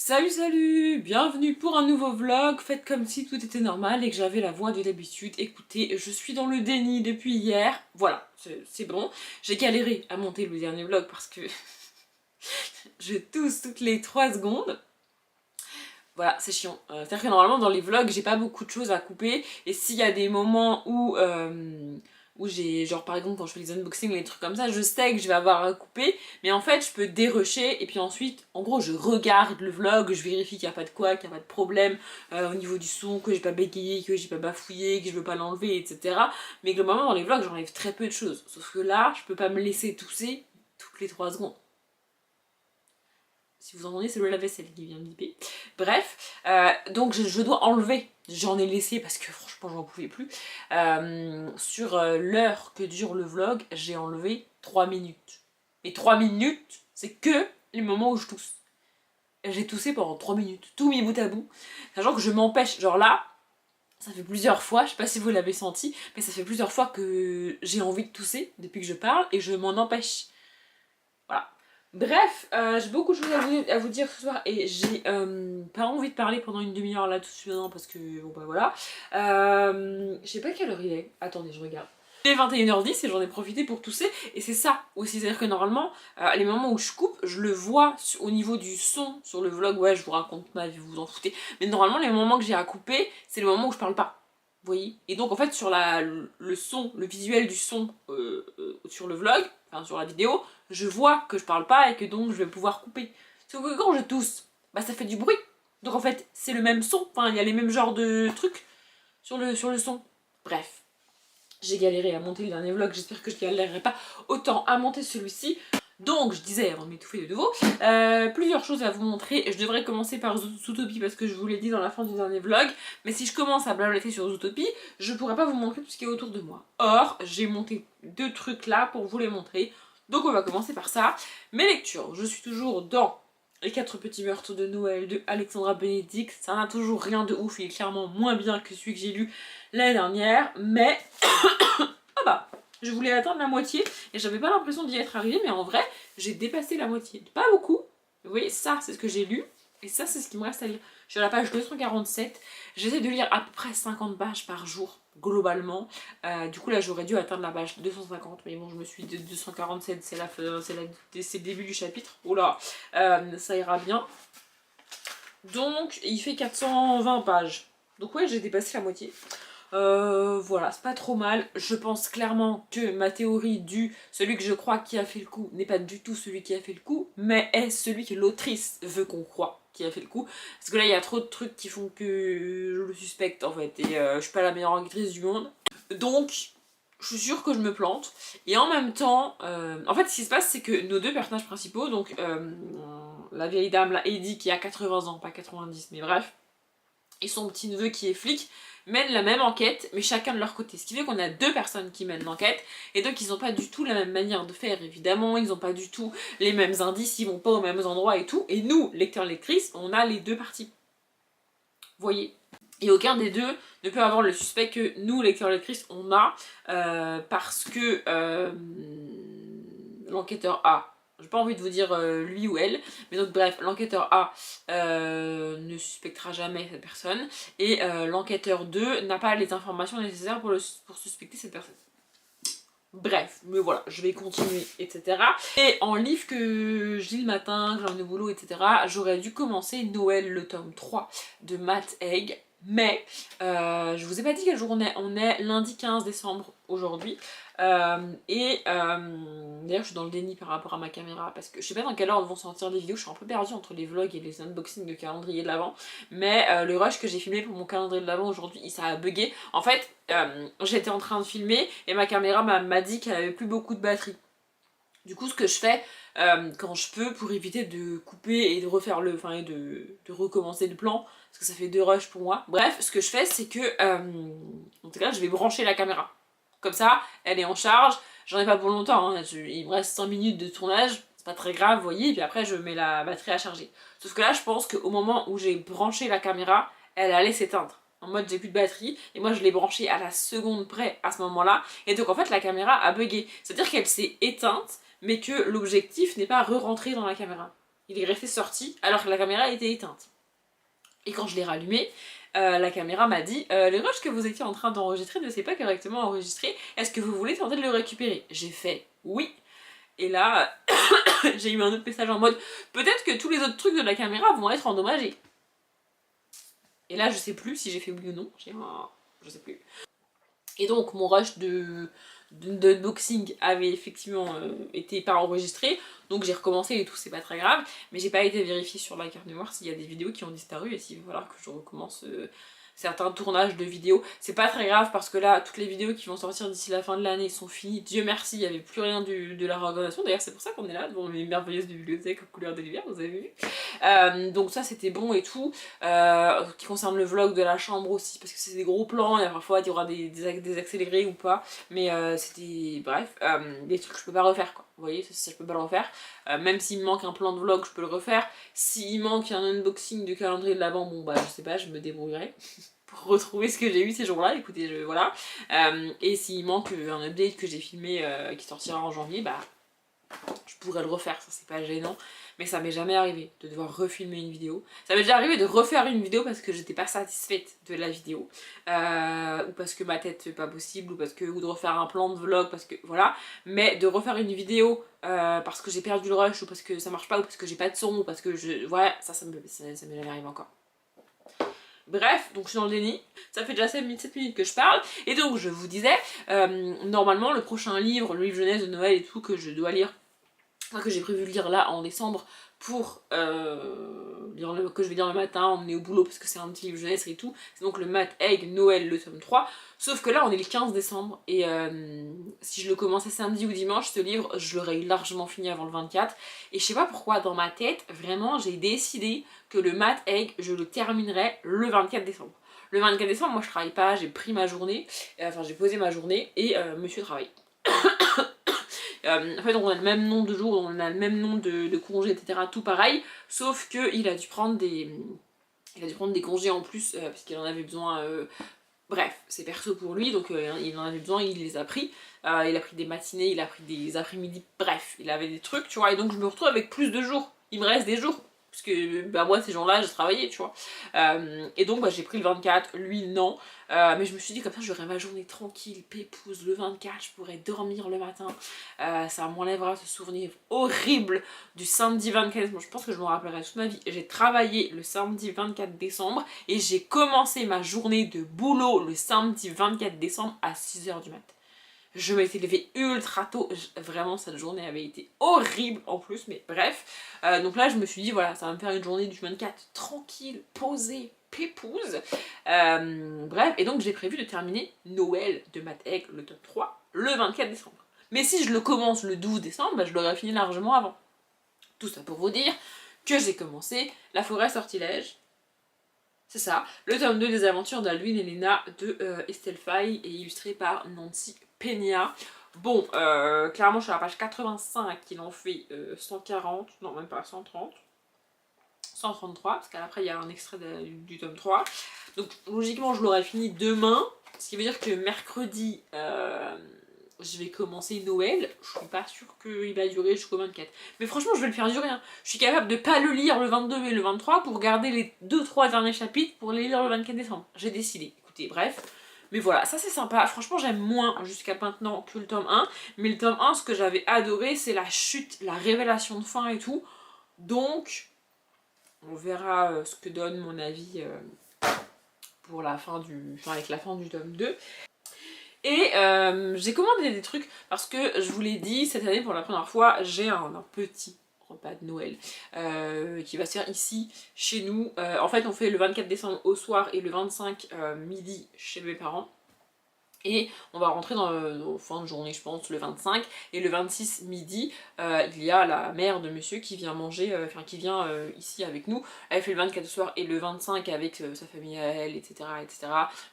Salut, bienvenue pour un nouveau vlog. Faites comme si tout était normal et que j'avais la voix de d'habitude. Écoutez, je suis dans le déni depuis hier. Voilà, c'est bon. J'ai galéré à monter le dernier vlog parce que je tousse toutes les 3 secondes. Voilà, c'est chiant. C'est-à-dire que normalement dans les vlogs, j'ai pas beaucoup de choses à couper. Et s'il y a des moments où j'ai, genre par exemple quand je fais les unboxings, les trucs comme ça, je sais que je vais avoir à couper. Mais en fait, je peux dérusher et puis ensuite, en gros, je regarde le vlog, je vérifie qu'il n'y a pas de quoi, qu'il n'y a pas de problème au niveau du son, que j'ai pas bégayé, que j'ai pas bafouillé, que je veux pas l'enlever, etc. Mais globalement, dans les vlogs, j'enlève très peu de choses. Sauf que là, je peux pas me laisser tousser toutes les 3 secondes. Si vous entendez, c'est le lave-vaisselle qui vient me biper. Bref, donc je dois enlever. J'en ai laissé parce que franchement j'en pouvais plus. Sur l'heure que dure le vlog, j'ai enlevé 3 minutes. Et 3 minutes, c'est que les moments où je tousse. J'ai toussé pendant 3 minutes, tout mis bout à bout. Sachant que je m'empêche, genre là, ça fait plusieurs fois, je sais pas si vous l'avez senti, mais ça fait plusieurs fois que j'ai envie de tousser depuis que je parle et je m'en empêche. Voilà. Bref, j'ai beaucoup de choses à vous dire ce soir et j'ai pas envie de parler pendant une demi-heure là tout de suite maintenant parce que bon bah voilà. Je sais pas quelle heure il est. Attendez, je regarde. Il est 21h10 et j'en ai profité pour tousser et c'est ça aussi, c'est-à-dire que normalement, les moments où je coupe, je le vois au niveau du son sur le vlog, ouais je vous raconte ma vie, vous vous en foutez, mais normalement les moments que j'ai à couper, c'est les moments où je parle pas. Vous voyez? Et donc en fait sur le son, le visuel du son sur le vlog, enfin sur la vidéo, je vois que je parle pas et que donc je vais pouvoir couper. Sauf que quand je tousse, bah ça fait du bruit. Donc en fait c'est le même son, enfin il y a les mêmes genres de trucs sur le son. Bref, j'ai galéré à monter le dernier vlog, j'espère que je galérerai pas autant à monter celui-ci. Donc je disais avant de m'étouffer de nouveau, plusieurs choses à vous montrer. Je devrais commencer par Zootopia parce que je vous l'ai dit dans la fin du dernier vlog. Mais si je commence à blablater sur Zootopia, je pourrais pas vous montrer tout ce qui est autour de moi. Or, j'ai monté 2 trucs là pour vous les montrer. Donc on va commencer par ça. Mes lectures, je suis toujours dans Les 4 petits meurtres de Noël de Alexandra Benedict. Ça n'a toujours rien de ouf, il est clairement moins bien que celui que j'ai lu l'année dernière. Mais, ah bah, je voulais atteindre la moitié et j'avais pas l'impression d'y être arrivée, mais en vrai, j'ai dépassé la moitié. Pas beaucoup. Vous voyez, ça, c'est ce que j'ai lu. Et ça, c'est ce qui me reste à lire. Je suis à la page 247. J'essaie de lire à peu près 50 pages par jour, globalement. Du coup, là, j'aurais dû atteindre la page 250. Mais bon, je me suis dit 247, c'est le début du chapitre. Oula, ça ira bien. Donc, il fait 420 pages. Donc ouais, j'ai dépassé la moitié. Voilà, c'est pas trop mal. Je pense clairement que ma théorie du celui que je crois qui a fait le coup n'est pas du tout celui qui a fait le coup, mais est celui que l'autrice veut qu'on croit qui a fait le coup. Parce que là, il y a trop de trucs qui font que je le suspecte en fait, et je suis pas la meilleure enquêtrice du monde. Donc, je suis sûre que je me plante. Et en même temps, en fait, ce qui se passe, c'est que nos 2 personnages principaux, donc la vieille dame, la Heidi, qui a 80 ans, pas 90, mais bref, et son petit neveu qui est flic, mènent la même enquête, mais chacun de leur côté. Ce qui fait qu'on a 2 personnes qui mènent l'enquête, et donc ils n'ont pas du tout la même manière de faire, évidemment, ils n'ont pas du tout les mêmes indices, ils vont pas aux mêmes endroits et tout, et nous, lecteurs, lectrices, on a les 2 parties. Vous voyez ? Et aucun des 2 ne peut avoir le suspect que nous, lecteurs, lectrices, on a, parce que l'enquêteur A, j'ai pas envie de vous dire lui ou elle, mais donc bref, l'enquêteur A ne suspectera jamais cette personne, et l'enquêteur 2 n'a pas les informations nécessaires pour suspecter cette personne. Bref, mais voilà, je vais continuer, etc. Et en livre que je lis le matin, que j'ai un boulot, etc., j'aurais dû commencer Noël, le tome 3 de Matt Haig, mais je vous ai pas dit quel jour on est lundi 15 décembre aujourd'hui. D'ailleurs je suis dans le déni par rapport à ma caméra parce que je sais pas dans quelle heure vont sortir les vidéos, je suis un peu perdue entre les vlogs et les unboxings de calendrier de l'Avent, mais le rush que j'ai filmé pour mon calendrier de l'Avent aujourd'hui, ça a bugué. En fait, j'étais en train de filmer et ma caméra m'a dit qu'elle avait plus beaucoup de batterie. Du coup, ce que je fais quand je peux pour éviter de couper et de refaire et de recommencer le plan, parce que ça fait 2 rushs pour moi. Bref, ce que je fais, c'est que en tout cas, je vais brancher la caméra. Comme ça, elle est en charge. J'en ai pas pour longtemps, hein. Il me reste 5 minutes de tournage, c'est pas très grave, vous voyez, et puis après je mets la batterie à charger. Sauf que là, je pense qu'au moment où j'ai branché la caméra, elle allait s'éteindre. En mode j'ai plus de batterie, et moi je l'ai branchée à la seconde près à ce moment-là, et donc en fait la caméra a bugué. C'est-à-dire qu'elle s'est éteinte, mais que l'objectif n'est pas re-rentré dans la caméra. il est resté sorti alors que la caméra était éteinte. Et quand je l'ai rallumé, la caméra m'a dit le rush que vous étiez en train d'enregistrer ne s'est pas correctement enregistré, est-ce que vous voulez tenter de le récupérer? J'ai fait oui. Et là, j'ai eu un autre message en mode peut-être que tous les autres trucs de la caméra vont être endommagés. Et là, je sais plus si j'ai fait oui ou non. Je sais plus. Et donc, mon rush d'unboxing avait effectivement été pas enregistré. Donc, j'ai recommencé et tout, c'est pas très grave. Mais j'ai pas été vérifier sur la carte mémoire s'il y a des vidéos qui ont disparu et s'il va falloir que je recommence certains tournages de vidéos. C'est pas très grave parce que là, toutes les vidéos qui vont sortir d'ici la fin de l'année sont finies. Dieu merci, il n'y avait plus rien de la réorganisation. D'ailleurs, c'est pour ça qu'on est là, devant mes merveilleuses bibliothèques aux couleurs de l'hiver, vous avez vu. Donc ça, c'était bon et tout. Qui concerne le vlog de la chambre aussi, parce que c'est des gros plans, et parfois il y aura des accélérés ou pas. Mais c'était, bref, des trucs que je peux pas refaire, quoi. Vous voyez, ça je peux pas le refaire. Même s'il me manque un plan de vlog, je peux le refaire. S'il manque un unboxing de calendrier de l'avant, bon bah je sais pas, je me débrouillerai pour retrouver ce que j'ai eu ces jours-là, écoutez, voilà. Et s'il manque un update que j'ai filmé qui sortira en janvier, bah je pourrais le refaire, ça c'est pas gênant. Mais ça m'est jamais arrivé de devoir refilmer une vidéo. Ça m'est déjà arrivé de refaire une vidéo parce que j'étais pas satisfaite de la vidéo. Ou parce que ma tête c'est pas possible, ou de refaire un plan de vlog parce que voilà. Mais de refaire une vidéo parce que j'ai perdu le rush, ou parce que ça marche pas, ou parce que j'ai pas de son, ou parce que je... Voilà, ça m'est jamais arrivé encore. Bref, donc je suis dans le déni, ça fait déjà 7 minutes que je parle, et donc je vous disais, normalement le prochain livre, le livre jeunesse de Noël et tout, que je dois lire, enfin que j'ai prévu de lire là en décembre, pour que je vais lire le matin, emmener au boulot parce que c'est un petit livre jeunesse et tout, c'est donc le Math Egg Noël, le tome 3, sauf que là on est le 15 décembre, et si je le commençais samedi ou dimanche, ce livre, je l'aurais largement fini avant le 24, et je sais pas pourquoi, dans ma tête, vraiment, j'ai décidé que le Math Egg, je le terminerai le 24 décembre. Le 24 décembre, moi je travaille pas, j'ai pris ma journée, enfin j'ai posé ma journée, et monsieur travaille. En fait, on a le même nom de jours, on a le même nom de congés, etc. Tout pareil, sauf qu'il a dû prendre des congés en plus parce qu'il en avait besoin. Bref, c'est perso pour lui, donc il en avait besoin, il les a pris. Il a pris des matinées, il a pris des après-midi, bref, il avait des trucs, tu vois, et donc je me retrouve avec plus de jours. Il me reste des jours. Parce que bah, moi, ces gens-là, j'ai travaillé, tu vois. Et donc, bah, j'ai pris le 24, lui, non. Mais je me suis dit, comme ça, j'aurai ma journée tranquille, pépouse. Le 24, je pourrais dormir le matin. Ça m'enlèvera ce souvenir horrible du samedi 24 décembre. Je pense que je m'en rappellerai toute ma vie. J'ai travaillé le samedi 24 décembre et j'ai commencé ma journée de boulot le samedi 24 décembre à 6h du matin. Je m'étais levée ultra tôt, vraiment cette journée avait été horrible en plus, mais bref. Donc là je me suis dit voilà, ça va me faire une journée du 24 tranquille, posée, pépouse. Bref, et donc j'ai prévu de terminer Noël de Math Egg, le tome 3, le 24 décembre. Mais si je le commence le 12 décembre, bah, je l'aurais fini largement avant. Tout ça pour vous dire que j'ai commencé La Forêt Sortilège. C'est ça, le tome 2 des aventures d'Alvin et Lena de Estelle Faye et illustré par Nancy Peña. Bon, clairement je suis à la page 85, il en fait 140, non même pas 130, 133, parce qu'après il y a un extrait du tome 3. Donc logiquement je l'aurai fini demain, ce qui veut dire que mercredi je vais commencer Noël. Je suis pas sûre qu'il va durer jusqu'au 24. Mais franchement je vais le faire durer, hein. Je suis capable de pas le lire le 22 et le 23 pour garder les 2-3 derniers chapitres pour les lire le 24 décembre. J'ai décidé, écoutez, bref. Mais voilà, ça c'est sympa. Franchement, j'aime moins jusqu'à maintenant que le tome 1. Mais le tome 1, ce que j'avais adoré, c'est la chute, la révélation de fin et tout. Donc, on verra ce que donne mon avis pour la fin avec la fin du tome 2. Et j'ai commandé des trucs parce que je vous l'ai dit, cette année pour la première fois, j'ai un petit repas de Noël qui va se faire ici chez nous. En fait on fait le 24 décembre au soir et le 25 midi chez mes parents. Et on va rentrer dans fin de journée je pense, le 25, et le 26 midi, il y a la mère de monsieur qui vient manger, qui vient ici avec nous. Elle fait le 24 au soir et le 25 avec sa famille à elle, etc. etc.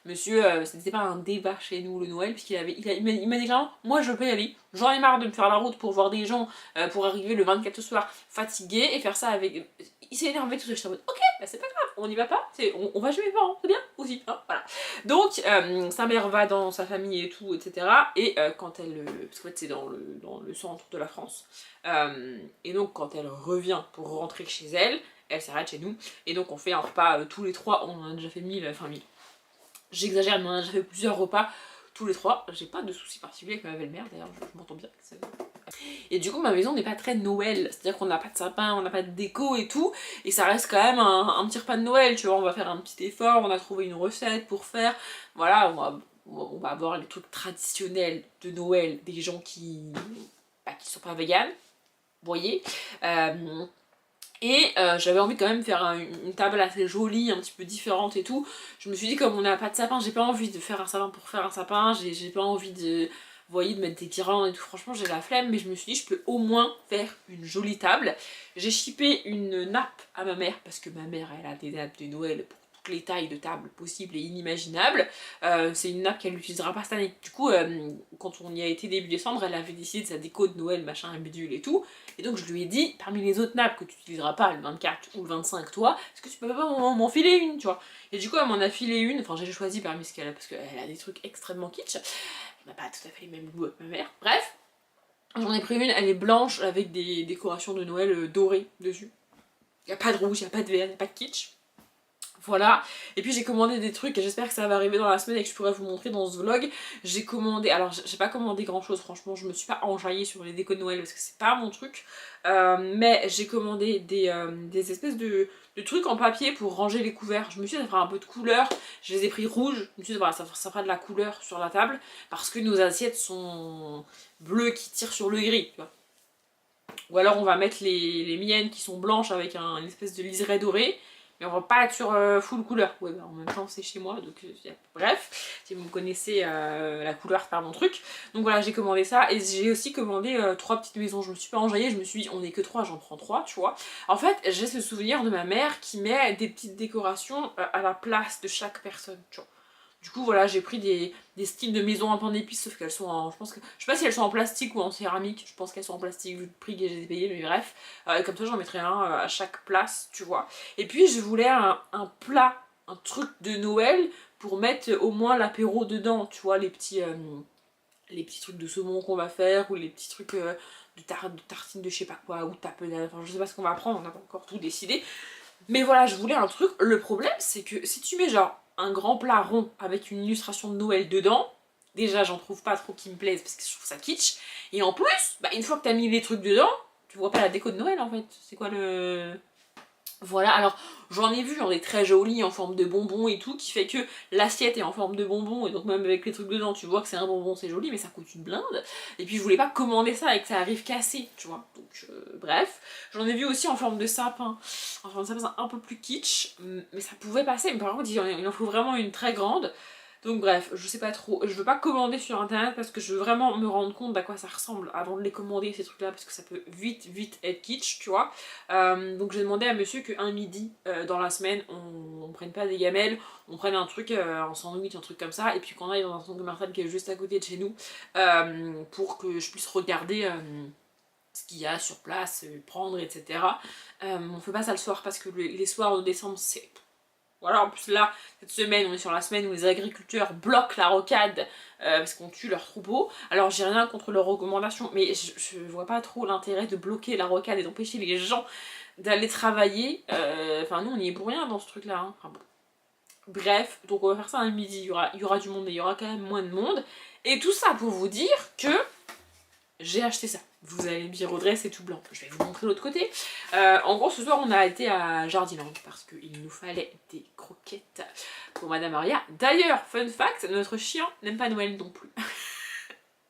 Monsieur, c'était pas un débat chez nous le Noël, puisqu'il m'a dit clairement, moi je peux y aller, j'en ai marre de me faire la route pour voir des gens, pour arriver le 24 au soir fatigué, et faire ça avec... il s'est énervé tout ça, j'étais en mode ok, bah c'est pas grave, on n'y va pas, on va chez mes parents, c'est bien aussi, hein, voilà. Donc sa mère va dans sa famille et tout, etc. Et quand elle, parce qu'en fait c'est dans le centre de la France, et donc quand elle revient pour rentrer chez elle, elle s'arrête chez nous, et donc on fait un repas tous les trois, on en a déjà fait 1000, enfin 1000. J'exagère, mais on a déjà fait plusieurs repas tous les trois, j'ai pas de soucis particuliers avec ma belle-mère, d'ailleurs je m'entends bien. Et du coup ma maison n'est pas très Noël, c'est-à-dire qu'on n'a pas de sapin, on n'a pas de déco et tout, et ça reste quand même un petit repas de Noël, tu vois, on va faire un petit effort, on a trouvé une recette pour faire, voilà, on va avoir les trucs traditionnels de Noël des gens qui sont pas véganes, vous voyez. Et j'avais envie quand même de faire une table assez jolie, un petit peu différente et tout. Je me suis dit, comme on n'a pas de sapin, j'ai pas envie de faire un sapin pour faire un sapin, j'ai pas envie de, vous voyez, de mettre des guirlandes et tout. Franchement, j'ai la flemme, mais je me suis dit, je peux au moins faire une jolie table. J'ai shippé une nappe à ma mère, parce que ma mère, elle a des nappes de Noël pour toutes les tailles de table possibles et inimaginables. C'est une nappe qu'elle n'utilisera pas cette année. Du coup, quand on y a été début décembre, elle avait décidé de sa déco de Noël, machin, un bidule et tout. Et donc je lui ai dit, parmi les autres nappes que tu n'utiliseras pas le 24 ou le 25 toi, est-ce que tu peux pas m'en filer une, tu vois. Et du coup elle m'en a filé une, enfin j'ai choisi parmi ce qu'elle a, parce qu'elle a des trucs extrêmement kitsch. Elle n'a pas tout à fait les mêmes goûts que ma mère, bref. J'en ai pris une, elle est blanche avec des décorations de Noël dorées dessus. Il n'y a pas de rouge, il n'y a pas de vert, il n'y a pas de kitsch. Voilà, et puis j'ai commandé des trucs et j'espère que ça va arriver dans la semaine et que je pourrai vous montrer dans ce vlog. J'ai commandé, alors j'ai pas commandé grand chose franchement, je me suis pas enjaillée sur les décos de Noël parce que c'est pas mon truc. Mais j'ai commandé des espèces de trucs en papier pour ranger les couverts. Je me suis dit ça fera un peu de couleur, je les ai pris rouges, je me suis dit voilà ça fera de la couleur sur la table parce que nos assiettes sont bleues qui tirent sur le gris, tu vois. Ou alors on va mettre les miennes qui sont blanches avec une espèce de liseré doré. Mais on va pas être sur full couleur. Ouais, bah en même temps c'est chez moi, donc bref, si vous me connaissez, la couleur c'est pas mon truc. Donc voilà, j'ai commandé ça et j'ai aussi commandé 3 petites maisons. Je me suis pas enjaillée, je me suis dit on est que 3, j'en prends 3, tu vois. En fait, j'ai ce souvenir de ma mère qui met des petites décorations à la place de chaque personne, tu vois. Du coup voilà, j'ai pris des styles de maisons en pain d'épices, sauf qu'elles sont en, je sais pas si elles sont en plastique ou en céramique, je pense qu'elles sont en plastique vu le prix que j'ai payé, mais bref. Comme ça j'en mettrai un à chaque place, tu vois. Et puis je voulais un plat, un truc de Noël pour mettre au moins l'apéro dedans, tu vois, les petits trucs de saumon qu'on va faire, ou les petits trucs de tartines de je sais pas quoi, ou de tapenade, enfin je sais pas ce qu'on va prendre, on n'a pas encore tout décidé. Mais voilà, je voulais un truc. Le problème, c'est que si tu mets genre un grand plat rond avec une illustration de Noël dedans, déjà j'en trouve pas trop qui me plaisent parce que je trouve ça kitsch. Et en plus, bah, une fois que t'as mis les trucs dedans, tu vois pas la déco de Noël en fait. C'est quoi le... Voilà, alors j'en ai vu, j'en ai très joli en forme de bonbon et tout, qui fait que l'assiette est en forme de bonbon, et donc même avec les trucs dedans, tu vois que c'est un bonbon, c'est joli, mais ça coûte une blinde. Et puis je voulais pas commander ça et que ça arrive cassé, tu vois. Donc bref, j'en ai vu aussi en forme de sapin. En forme de sapin, c'est un peu plus kitsch, mais ça pouvait passer. Mais par contre, il en faut vraiment une très grande. Donc bref, je sais pas trop, je veux pas commander sur internet parce que je veux vraiment me rendre compte d'à quoi ça ressemble avant de les commander ces trucs là parce que ça peut vite être kitsch, tu vois. Donc j'ai demandé à monsieur qu'un midi dans la semaine on prenne pas des gamelles, on prenne un truc, un sandwich, un truc comme ça, et puis qu'on aille dans un centre commercial qui est juste à côté de chez nous pour que je puisse regarder ce qu'il y a sur place, prendre, etc. On fait pas ça le soir parce que les soirs de décembre c'est... Voilà, en plus là, cette semaine, on est sur la semaine où les agriculteurs bloquent la rocade parce qu'on tue leurs troupeaux. Alors j'ai rien contre leurs recommandations, mais je vois pas trop l'intérêt de bloquer la rocade et d'empêcher les gens d'aller travailler. Enfin nous on y est pour rien dans ce truc là. Hein. Enfin, bon. Bref, donc on va faire ça à midi, il y aura du monde, mais il y aura quand même moins de monde. Et tout ça pour vous dire que j'ai acheté ça. Vous allez me dire Audrey c'est tout blanc. Je vais vous montrer l'autre côté. En gros ce soir on a été à Jardiland parce qu'il nous fallait des croquettes pour Madame Maria. D'ailleurs, fun fact, notre chien n'aime pas Noël non plus.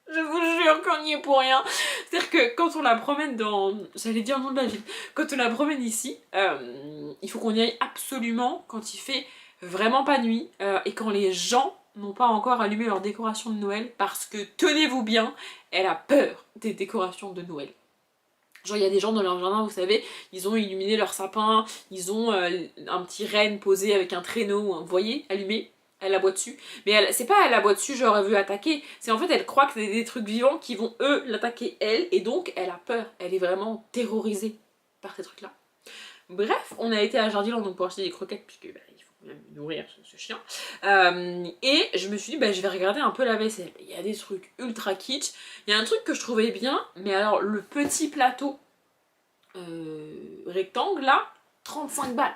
Je vous jure qu'on n'y est pour rien. C'est-à-dire que quand on la promène dans... J'allais dire le nom de la ville. Quand on la promène ici, il faut qu'on y aille absolument quand il fait vraiment pas nuit et quand les gens n'ont pas encore allumé leur décoration de Noël parce que, tenez-vous bien, elle a peur des décorations de Noël. Genre il y a des gens dans leur jardin, vous savez, ils ont illuminé leur sapin, ils ont un petit renne posé avec un traîneau, vous voyez, allumé, elle aboie dessus. Mais c'est pas elle aboie dessus genre elle veut attaquer, c'est en fait elle croit que c'est des trucs vivants qui vont eux l'attaquer elle, et donc elle a peur, elle est vraiment terrorisée par ces trucs là. Bref, on a été à Jardiland donc pour acheter des croquettes, puisque bah, il faut quand même nourrir ce chien. Et je me suis dit, bah, je vais regarder un peu la vaisselle. Il y a des trucs ultra kitsch. Il y a un truc que je trouvais bien, mais alors le petit plateau rectangle là, 35 balles.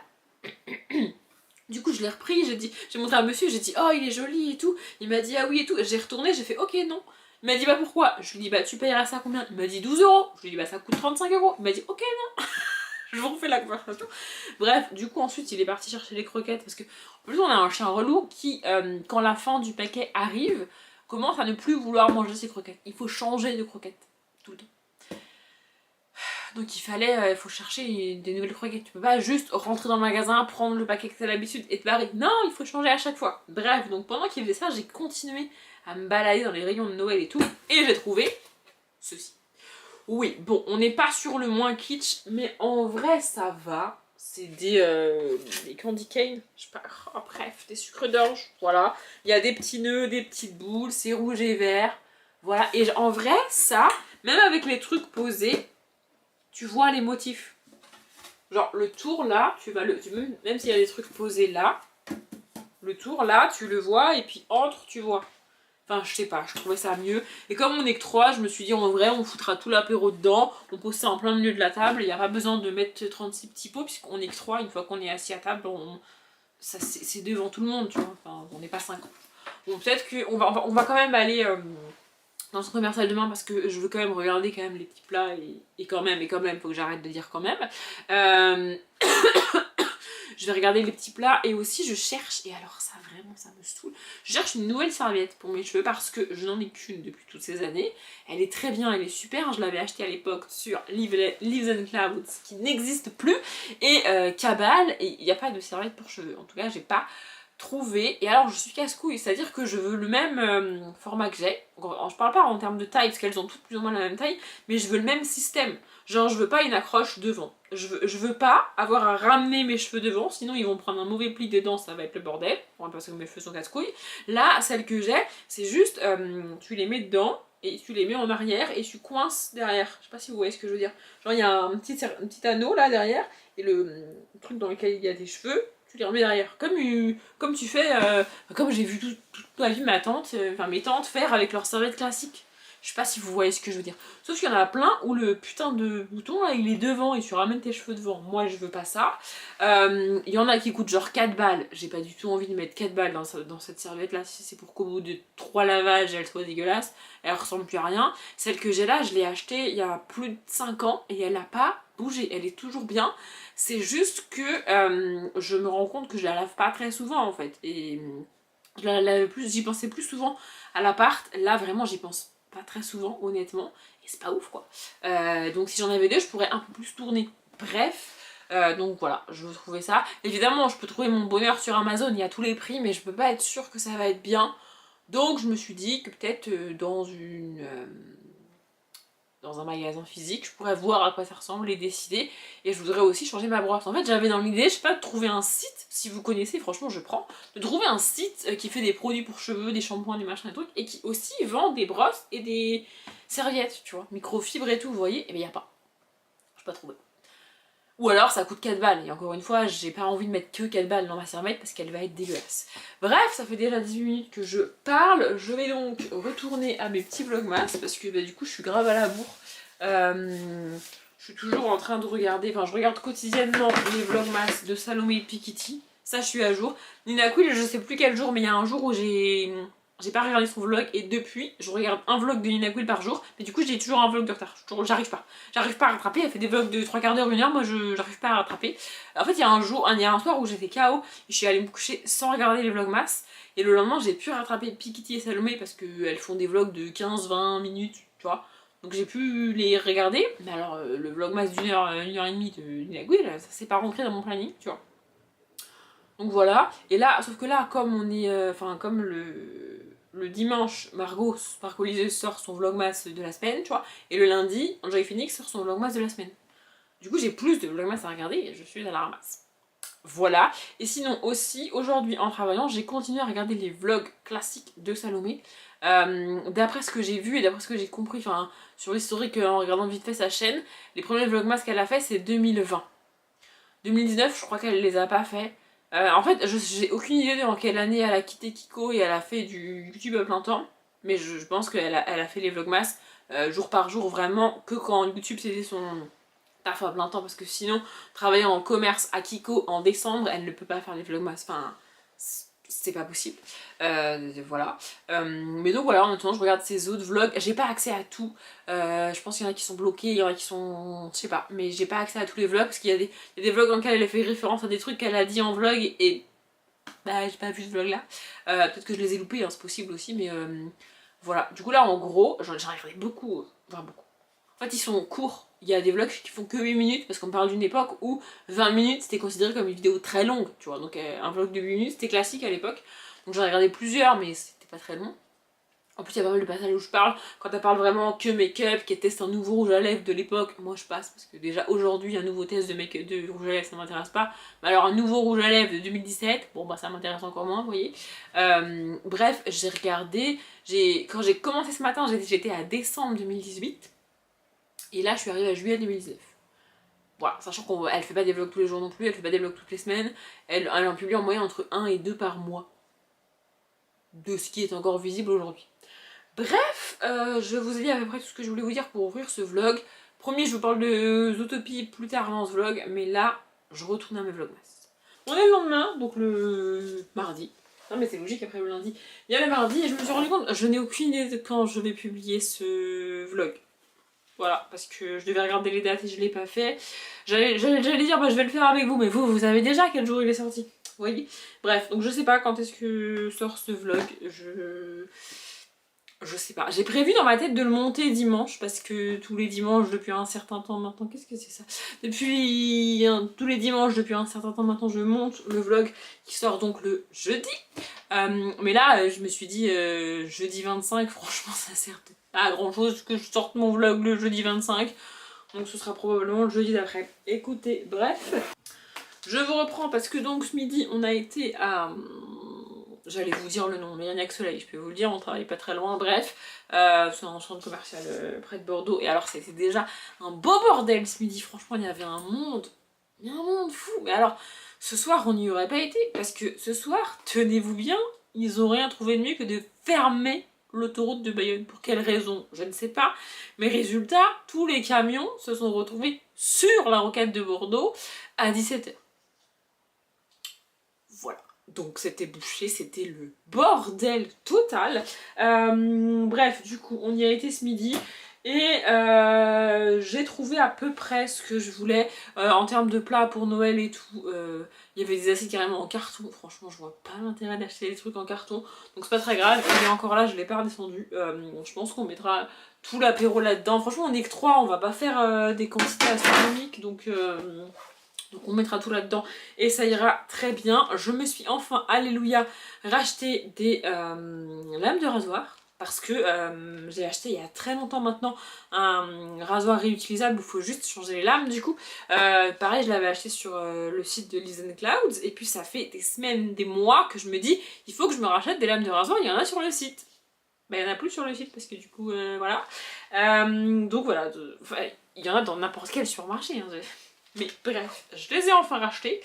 Du coup, je l'ai repris, j'ai montré à monsieur, j'ai dit, oh, il est joli et tout. Il m'a dit, ah oui et tout. J'ai retourné, j'ai fait, ok, non. Il m'a dit, bah pourquoi? Je lui ai dit, bah tu payeras ça combien? Il m'a dit 12 €. Je lui ai dit, bah ça coûte 35 €. Il m'a dit, ok, non. Je vous refais la conversation. Bref, du coup, ensuite, il est parti chercher les croquettes parce que, en plus, on a un chien relou qui, quand la fin du paquet arrive, commence à ne plus vouloir manger ses croquettes. Il faut changer de croquettes tout le temps. Donc il fallait, il faut chercher des nouvelles croquettes. Tu peux pas juste rentrer dans le magasin, prendre le paquet que t'as l'habitude et te barrer. Non, il faut changer à chaque fois. Bref, donc pendant qu'il faisait ça, j'ai continué à me balader dans les rayons de Noël et tout. Et j'ai trouvé ceci. Oui, bon, on n'est pas sur le moins kitsch, mais en vrai ça va. C'est des candy cane, je sais pas, oh, bref, des sucres d'orge, voilà. Il y a des petits nœuds, des petites boules, c'est rouge et vert. Voilà, et en vrai, ça, même avec les trucs posés, tu vois les motifs. Genre le tour là, même s'il y a des trucs posés là, le tour là, tu le vois et puis entre, tu vois. Enfin, je sais pas, je trouvais ça mieux. Et comme on est que 3, je me suis dit en vrai, on foutra tout l'apéro dedans, on pose ça en plein milieu de la table, il n'y a pas besoin de mettre 36 petits pots, puisqu'on est que 3, une fois qu'on est assis à table, c'est devant tout le monde, tu vois. Enfin, on n'est pas 50. Bon, peut-être qu'on va quand même aller dans cette première salle demain parce que je veux quand même regarder quand même les petits plats et quand même, faut que j'arrête de dire quand même. Je vais regarder les petits plats et aussi je cherche, et alors ça vraiment ça me saoule, je cherche une nouvelle serviette pour mes cheveux parce que je n'en ai qu'une depuis toutes ces années. Elle est très bien, elle est super, je l'avais achetée à l'époque sur Leaves and Clouds qui n'existe plus, et Cabal, et il n'y a pas de serviette pour cheveux, en tout cas j'ai pas trouvé. Et alors je suis casse-couille, c'est-à-dire que je veux le même format que j'ai. Je parle pas en termes de taille parce qu'elles ont toutes plus ou moins la même taille, mais je veux le même système. Genre je veux pas une accroche devant. Je veux pas avoir à ramener mes cheveux devant, sinon ils vont prendre un mauvais pli dedans, ça va être le bordel. Bon, parce que mes cheveux sont casse-couilles. Là, celle que j'ai, c'est juste tu les mets dedans et tu les mets en arrière et tu coinces derrière. Je sais pas si vous voyez ce que je veux dire. Genre il y a un petit anneau là derrière et le truc dans lequel il y a des cheveux, tu les remets derrière. Comme tu fais, comme j'ai vu toute ma vie mes tantes faire avec leurs serviettes classiques. Je sais pas si vous voyez ce que je veux dire. Sauf qu'il y en a plein où le putain de bouton là il est devant et tu ramènes tes cheveux devant. Moi je veux pas ça. Il y en a qui coûtent genre 4 balles. J'ai pas du tout envie de mettre 4 balles dans cette serviette là. Si c'est pour qu'au bout de 3 lavages elle soit dégueulasse. Elle ressemble plus à rien. Celle que j'ai là, je l'ai achetée il y a plus de 5 ans et elle a pas bougé. Elle est toujours bien. C'est juste que je me rends compte que je la lave pas très souvent en fait. Et j'y pensais plus souvent à l'appart. Là vraiment j'y pense pas très souvent honnêtement. Et c'est pas ouf quoi. Donc si j'en avais deux je pourrais un peu plus tourner. Bref. Donc voilà, je veux trouver ça. Évidemment, je peux trouver mon bonheur sur Amazon, il y a tous les prix, mais je peux pas être sûre que ça va être bien. Donc je me suis dit que peut-être dans un magasin physique, je pourrais voir à quoi ça ressemble et décider. Et je voudrais aussi changer ma brosse. En fait, j'avais dans l'idée, je sais pas, de trouver un site, si vous connaissez, franchement, je prends, de trouver un site qui fait des produits pour cheveux, des shampoings, des machins, des trucs, et qui aussi vend des brosses et des serviettes, tu vois, microfibres et tout, vous voyez, et bien y a pas. Je peux pas trouver. Ou alors ça coûte 4 balles, et encore une fois, j'ai pas envie de mettre que 4 balles dans ma serviette parce qu'elle va être dégueulasse. Bref, ça fait déjà 18 minutes que je parle, je vais donc retourner à mes petits vlogmas parce que bah, du coup je suis grave à la bourre. Je suis toujours en train de regarder, enfin je regarde quotidiennement les vlogmas de Salomé et Pikitty, ça je suis à jour. Nina Quill, je sais plus quel jour, mais il y a un jour où j'ai pas regardé son vlog et depuis je regarde un vlog de Nina Quill par jour, mais du coup j'ai toujours un vlog de retard, j'arrive pas à rattraper. Elle fait des vlogs de 3 quarts d'heure, 1 heure, moi j'arrive pas à rattraper. En fait il y a un soir où j'étais KO, je suis allée me coucher sans regarder les vlogmas et le lendemain j'ai pu rattraper Pikitty et Salomé parce qu'elles font des vlogs de 15-20 minutes, tu vois. Donc j'ai pu les regarder, mais alors le vlogmas d'1 heure, 1 heure et demie de Nina Quill, ça s'est pas rentré dans mon planning, tu vois. Donc voilà, et là, sauf que là, comme on est, comme le dimanche, Margot Sparkoliseuse sort son vlogmas de la semaine, tu vois, et le lundi, Enjoy Phoenix sort son vlogmas de la semaine. Du coup, j'ai plus de vlogmas à regarder et je suis à la ramasse. Voilà, et sinon aussi, aujourd'hui en travaillant, j'ai continué à regarder les vlogs classiques de Salomé. D'après ce que j'ai vu et d'après ce que j'ai compris, sur l'historique en regardant vite fait sa chaîne, les premiers vlogmas qu'elle a fait c'est 2020. 2019, je crois qu'elle les a pas fait. En fait, j'ai aucune idée en quelle année elle a quitté Kiko et elle a fait du YouTube à plein temps. Mais je pense qu'elle a fait les vlogmas jour par jour, vraiment, que quand YouTube c'était son taf à plein temps. Parce que sinon, travailler en commerce à Kiko en décembre, elle ne peut pas faire les vlogmas. Enfin, c'est pas possible. Voilà. Mais donc voilà, en attendant, je regarde ses autres vlogs. J'ai pas accès à tout. Je pense qu'il y en a qui sont bloqués, il y en a qui sont. Je sais pas. Mais j'ai pas accès à tous les vlogs parce qu'il y a des vlogs dans lesquels elle a fait référence à des trucs qu'elle a dit en vlog et. Bah, j'ai pas vu ce vlog là. Peut-être que je les ai loupés, hein, c'est possible aussi, mais voilà. Du coup, là, en gros, j'en ai regardé beaucoup. Enfin, beaucoup. En fait, ils sont courts. Il y a des vlogs qui font que 8 minutes parce qu'on parle d'une époque où 20 minutes c'était considéré comme une vidéo très longue, tu vois. Donc un vlog de 8 minutes c'était classique à l'époque. Donc j'en ai regardé plusieurs mais c'était pas très long. En plus il y a pas mal de passages où je parle, quand elle parle vraiment que make-up, qu'elle teste un nouveau rouge à lèvres de l'époque, moi je passe parce que déjà aujourd'hui un nouveau test de make-up de rouge à lèvres ça m'intéresse pas. Mais alors un nouveau rouge à lèvres de 2017, bon bah ça m'intéresse encore moins, vous voyez. Bref, j'ai regardé, quand j'ai commencé ce matin j'étais à décembre 2018. Et là, je suis arrivée à juillet 2019. Voilà, sachant qu'elle fait pas des vlogs tous les jours non plus, elle fait pas des vlogs toutes les semaines. Elle en publie en moyenne entre 1 et 2 par mois. De ce qui est encore visible aujourd'hui. Bref, je vous ai dit à peu près tout ce que je voulais vous dire pour ouvrir ce vlog. Promis, je vous parle de Zootopie plus tard dans ce vlog, mais là, je retourne à mes vlogmas. On est le lendemain, donc le mardi. Non mais c'est logique, après le lundi, il y a le mardi et je me suis rendu compte, je n'ai aucune idée de quand je vais publier ce vlog. Voilà, parce que je devais regarder les dates et je l'ai pas fait. J'allais dire, bah je vais le faire avec vous, mais vous savez déjà quel jour il est sorti. Vous voyez. Bref, donc je sais pas quand est-ce que sort ce vlog. Je sais pas. J'ai prévu dans ma tête de le monter dimanche, parce que tous les dimanches depuis un certain temps maintenant, qu'est-ce que c'est ça? Depuis tous les dimanches depuis un certain temps maintenant, je monte le vlog qui sort donc le jeudi. Mais là, je me suis dit, jeudi 25, franchement, ça sert pas à grand chose que je sorte mon vlog le jeudi 25. Donc ce sera probablement le jeudi d'après. Écoutez, bref. Je vous reprends parce que donc ce midi, on a été à... J'allais vous dire le nom, mais il n'y a que Soleil, je peux vous le dire, on travaille pas très loin, bref. C'est un centre commercial près de Bordeaux. Et alors c'était déjà un beau bordel ce midi, franchement, il y avait un monde. Il y a un monde fou. Mais alors, ce soir, on n'y aurait pas été, parce que ce soir, tenez-vous bien, ils ont rien trouvé de mieux que de fermer l'autoroute de Bayonne. Pour quelle raison? Je ne sais pas. Mais résultat, tous les camions se sont retrouvés sur la rocade de Bordeaux à 17h. Voilà. Donc c'était bouché, c'était le bordel total. Bref, du coup, on y a été ce midi. Et j'ai trouvé à peu près ce que je voulais en termes de plats pour Noël et tout. Il y avait des assiettes carrément en carton. Franchement, je vois pas l'intérêt d'acheter des trucs en carton. Donc c'est pas très grave. Il est encore là, je l'ai pas redescendu. Je pense qu'on mettra tout l'apéro là-dedans. Franchement, on est que 3, on va pas faire des quantités astronomiques. Donc on mettra tout là-dedans et ça ira très bien. Je me suis enfin, alléluia, racheté des lames de rasoir. Parce que j'ai acheté il y a très longtemps maintenant un rasoir réutilisable où il faut juste changer les lames du coup. Pareil, je l'avais acheté sur le site de Leaves and Clouds et puis ça fait des semaines, des mois que je me dis il faut que je me rachète des lames de rasoir, il y en a sur le site. Mais il n'y en a plus sur le site parce que du coup, voilà. Donc voilà, il y en a dans n'importe quel supermarché. Hein, mais bref, je les ai enfin rachetés.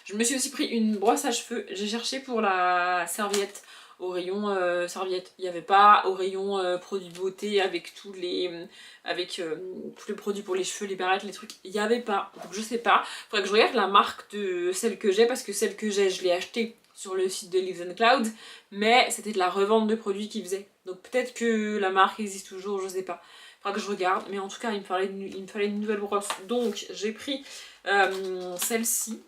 Je me suis aussi pris une brosse à cheveux. J'ai cherché pour la serviette au rayon serviette. Il n'y avait pas au rayon produits de beauté avec tous les produits pour les cheveux, les barrettes, les trucs. Il n'y avait pas. Donc je sais pas. Faudrait que je regarde la marque de celle que j'ai parce que celle que j'ai, je l'ai achetée sur le site de Leaves and Clouds. Mais c'était de la revente de produits qu'ils faisaient. Donc peut-être que la marque existe toujours, je sais pas. Faudra que je regarde, mais en tout cas il me fallait une nouvelle brosse. Donc j'ai pris celle-ci.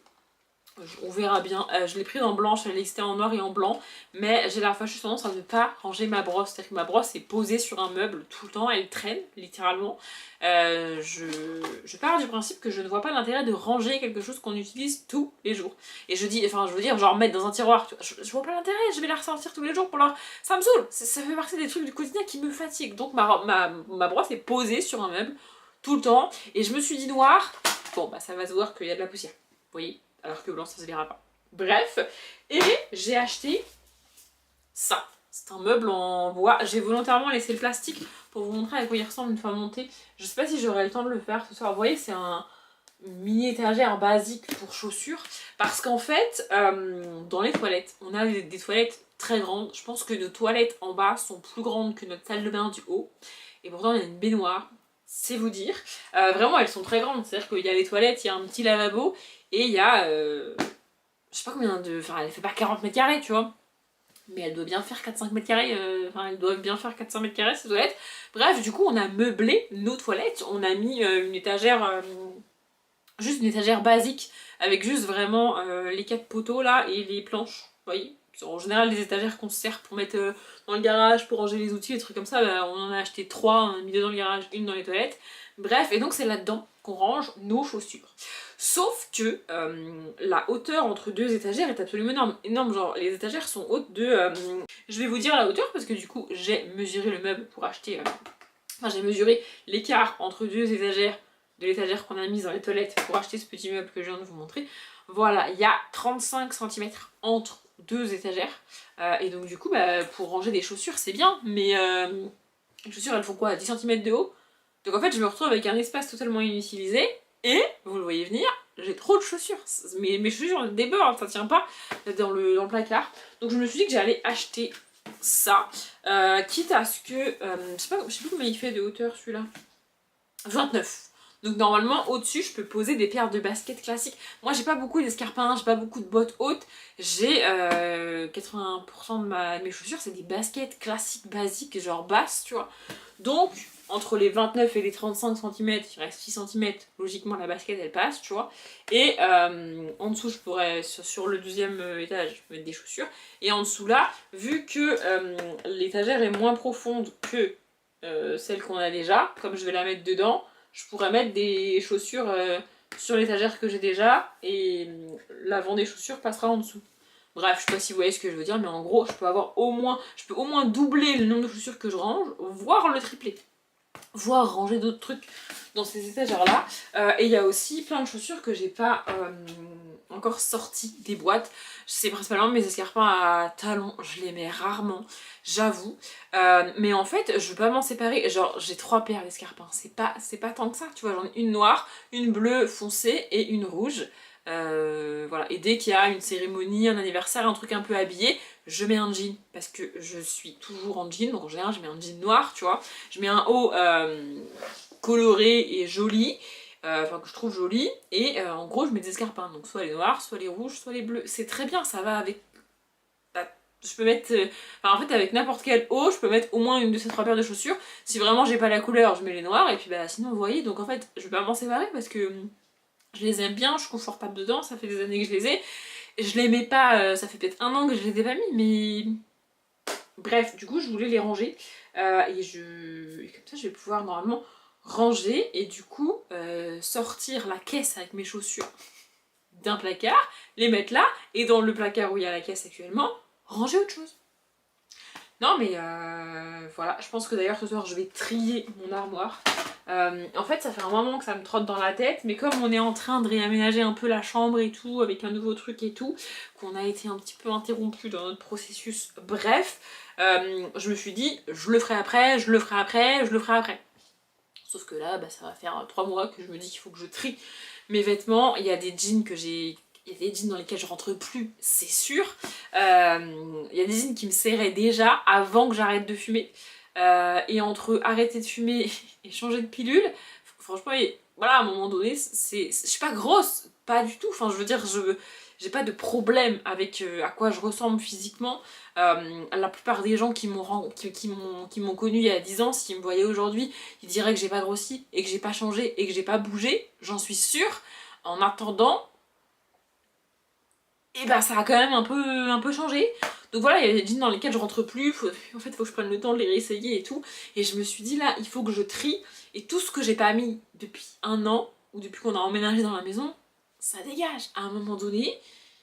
On verra bien. Je l'ai prise en blanche, elle existait en noir et en blanc. Mais j'ai la fâcheuse tendance à ne pas ranger ma brosse. C'est-à-dire que ma brosse est posée sur un meuble tout le temps, elle traîne littéralement. Je pars du principe que je ne vois pas l'intérêt de ranger quelque chose qu'on utilise tous les jours. Et je veux dire, genre mettre dans un tiroir. Je vois pas l'intérêt, je vais la ressortir tous les jours pour leur... Ça me saoule, ça fait partie des trucs du quotidien qui me fatiguent. Donc ma brosse est posée sur un meuble tout le temps. Et je me suis dit noir, bon bah ça va se voir qu'il y a de la poussière. Vous voyez? Alors que blanc ça se verra pas. Bref, et j'ai acheté ça. C'est un meuble en bois. J'ai volontairement laissé le plastique pour vous montrer à quoi il ressemble une fois monté. Je sais pas si j'aurai le temps de le faire ce soir. Vous voyez, c'est un mini étagère basique pour chaussures parce qu'en fait dans les toilettes on a des toilettes très grandes. Je pense que nos toilettes en bas sont plus grandes que notre salle de bain du haut et pourtant il y a une baignoire, c'est vous dire. Vraiment elles sont très grandes, c'est à dire qu'il y a les toilettes, il y a un petit lavabo et il y a je sais pas combien de... Enfin elle fait pas 40 mètres carrés tu vois, mais elle doit bien faire 4-5 mètres carrés, enfin elles doivent bien faire 4-5 mètres carrés ces toilettes. Bref, du coup on a meublé nos toilettes, on a mis une étagère, juste une étagère basique, avec juste vraiment les 4 poteaux là et les planches, vous voyez. En général les étagères qu'on se sert pour mettre dans le garage, pour ranger les outils, des trucs comme ça, bah, on en a acheté 3, on en a mis 2 dans le garage, une dans les toilettes. Bref, et donc c'est là-dedans qu'on range nos chaussures. Sauf que la hauteur entre deux étagères est absolument énorme. Énorme, genre les étagères sont hautes de... je vais vous dire la hauteur parce que du coup j'ai mesuré le meuble pour acheter... Enfin j'ai mesuré l'écart entre deux étagères de l'étagère qu'on a mise dans les toilettes pour acheter ce petit meuble que je viens de vous montrer. Voilà, il y a 35 cm entre deux étagères. Et donc du coup, bah, pour ranger des chaussures, c'est bien. Mais les chaussures, elles font quoi, 10 cm de haut? Donc en fait, je me retrouve avec un espace totalement inutilisé. Et, vous le voyez venir, j'ai trop de chaussures. Mes chaussures débordent, ça tient pas dans le placard. Donc je me suis dit que j'allais acheter ça. Quitte à ce que... je sais plus combien il fait de hauteur celui-là. 29. Donc normalement au-dessus je peux poser des paires de baskets classiques. Moi j'ai pas beaucoup d'escarpins, j'ai pas beaucoup de bottes hautes. J'ai 80% de mes chaussures c'est des baskets classiques basiques genre basses tu vois. Donc entre les 29 et les 35 cm il reste 6 cm, logiquement la basket elle passe tu vois. Et en dessous je pourrais sur le deuxième étage je peux mettre des chaussures. Et en dessous là vu que l'étagère est moins profonde que celle qu'on a déjà, comme je vais la mettre dedans, je pourrais mettre des chaussures sur l'étagère que j'ai déjà et l'avant des chaussures passera en dessous. Bref, je sais pas si vous voyez ce que je veux dire, mais en gros, je peux au moins doubler le nombre de chaussures que je range, voire le tripler. Voire ranger d'autres trucs dans ces étagères là. Et il y a aussi plein de chaussures que j'ai pas encore sorties des boîtes. C'est principalement mes escarpins à talons, je les mets rarement, j'avoue. Mais en fait, je veux pas m'en séparer. Genre, j'ai 3 paires d'escarpins, c'est pas tant que ça, tu vois. J'en ai une noire, une bleue foncée et une rouge. Voilà, et dès qu'il y a une cérémonie, un anniversaire, un truc un peu habillé, je mets un jean parce que je suis toujours en jean, donc en général je mets un jean noir, tu vois. Je mets un haut coloré et joli, enfin que je trouve joli, et en gros je mets des escarpins, donc soit les noirs, soit les rouges, soit les bleus. C'est très bien, ça va avec... Je peux mettre... Enfin, en fait avec n'importe quel haut, je peux mettre au moins une de ces 3 paires de chaussures. Si vraiment j'ai pas la couleur, je mets les noirs, et puis bah sinon vous voyez, donc en fait je vais pas m'en séparer parce que... Je les aime bien, je suis confortable dedans, ça fait des années que je les ai. Je les mets pas, ça fait peut-être 1 an que je les ai pas mis, mais... Bref, du coup je voulais les ranger. Et comme ça je vais pouvoir normalement ranger et du coup sortir la caisse avec mes chaussures d'un placard, les mettre là, et dans le placard où il y a la caisse actuellement, ranger autre chose. Non mais voilà, je pense que d'ailleurs ce soir je vais trier mon armoire. En fait ça fait un moment que ça me trotte dans la tête, mais comme on est en train de réaménager un peu la chambre et tout, avec un nouveau truc et tout, qu'on a été un petit peu interrompu dans notre processus, bref, je me suis dit je le ferai après, je le ferai après, je le ferai après. Sauf que là, bah, ça va faire 3 mois que je me dis qu'il faut que je trie mes vêtements. Il y a des jeans que j'ai... Il y a des jeans dans lesquels je rentre plus, c'est sûr. Il y a des jeans qui me serraient déjà avant que j'arrête de fumer. Et entre arrêter de fumer et changer de pilule, franchement, voilà, à un moment donné, je suis pas grosse, pas du tout. Enfin, je veux dire, j'ai pas de problème avec à quoi je ressemble physiquement. La plupart des gens qui m'ont connue il y a 10 ans, s'ils me voyaient aujourd'hui, ils diraient que j'ai pas grossi et que j'ai pas changé et que j'ai pas bougé, j'en suis sûre. En attendant, et bah ça a quand même un peu changé. Donc voilà, il y a des jeans dans lesquels je rentre plus, en fait faut que je prenne le temps de les réessayer et tout. Et je me suis dit là, il faut que je trie, et tout ce que j'ai pas mis depuis 1 an, ou depuis qu'on a emménagé dans la maison, ça dégage. À un moment donné,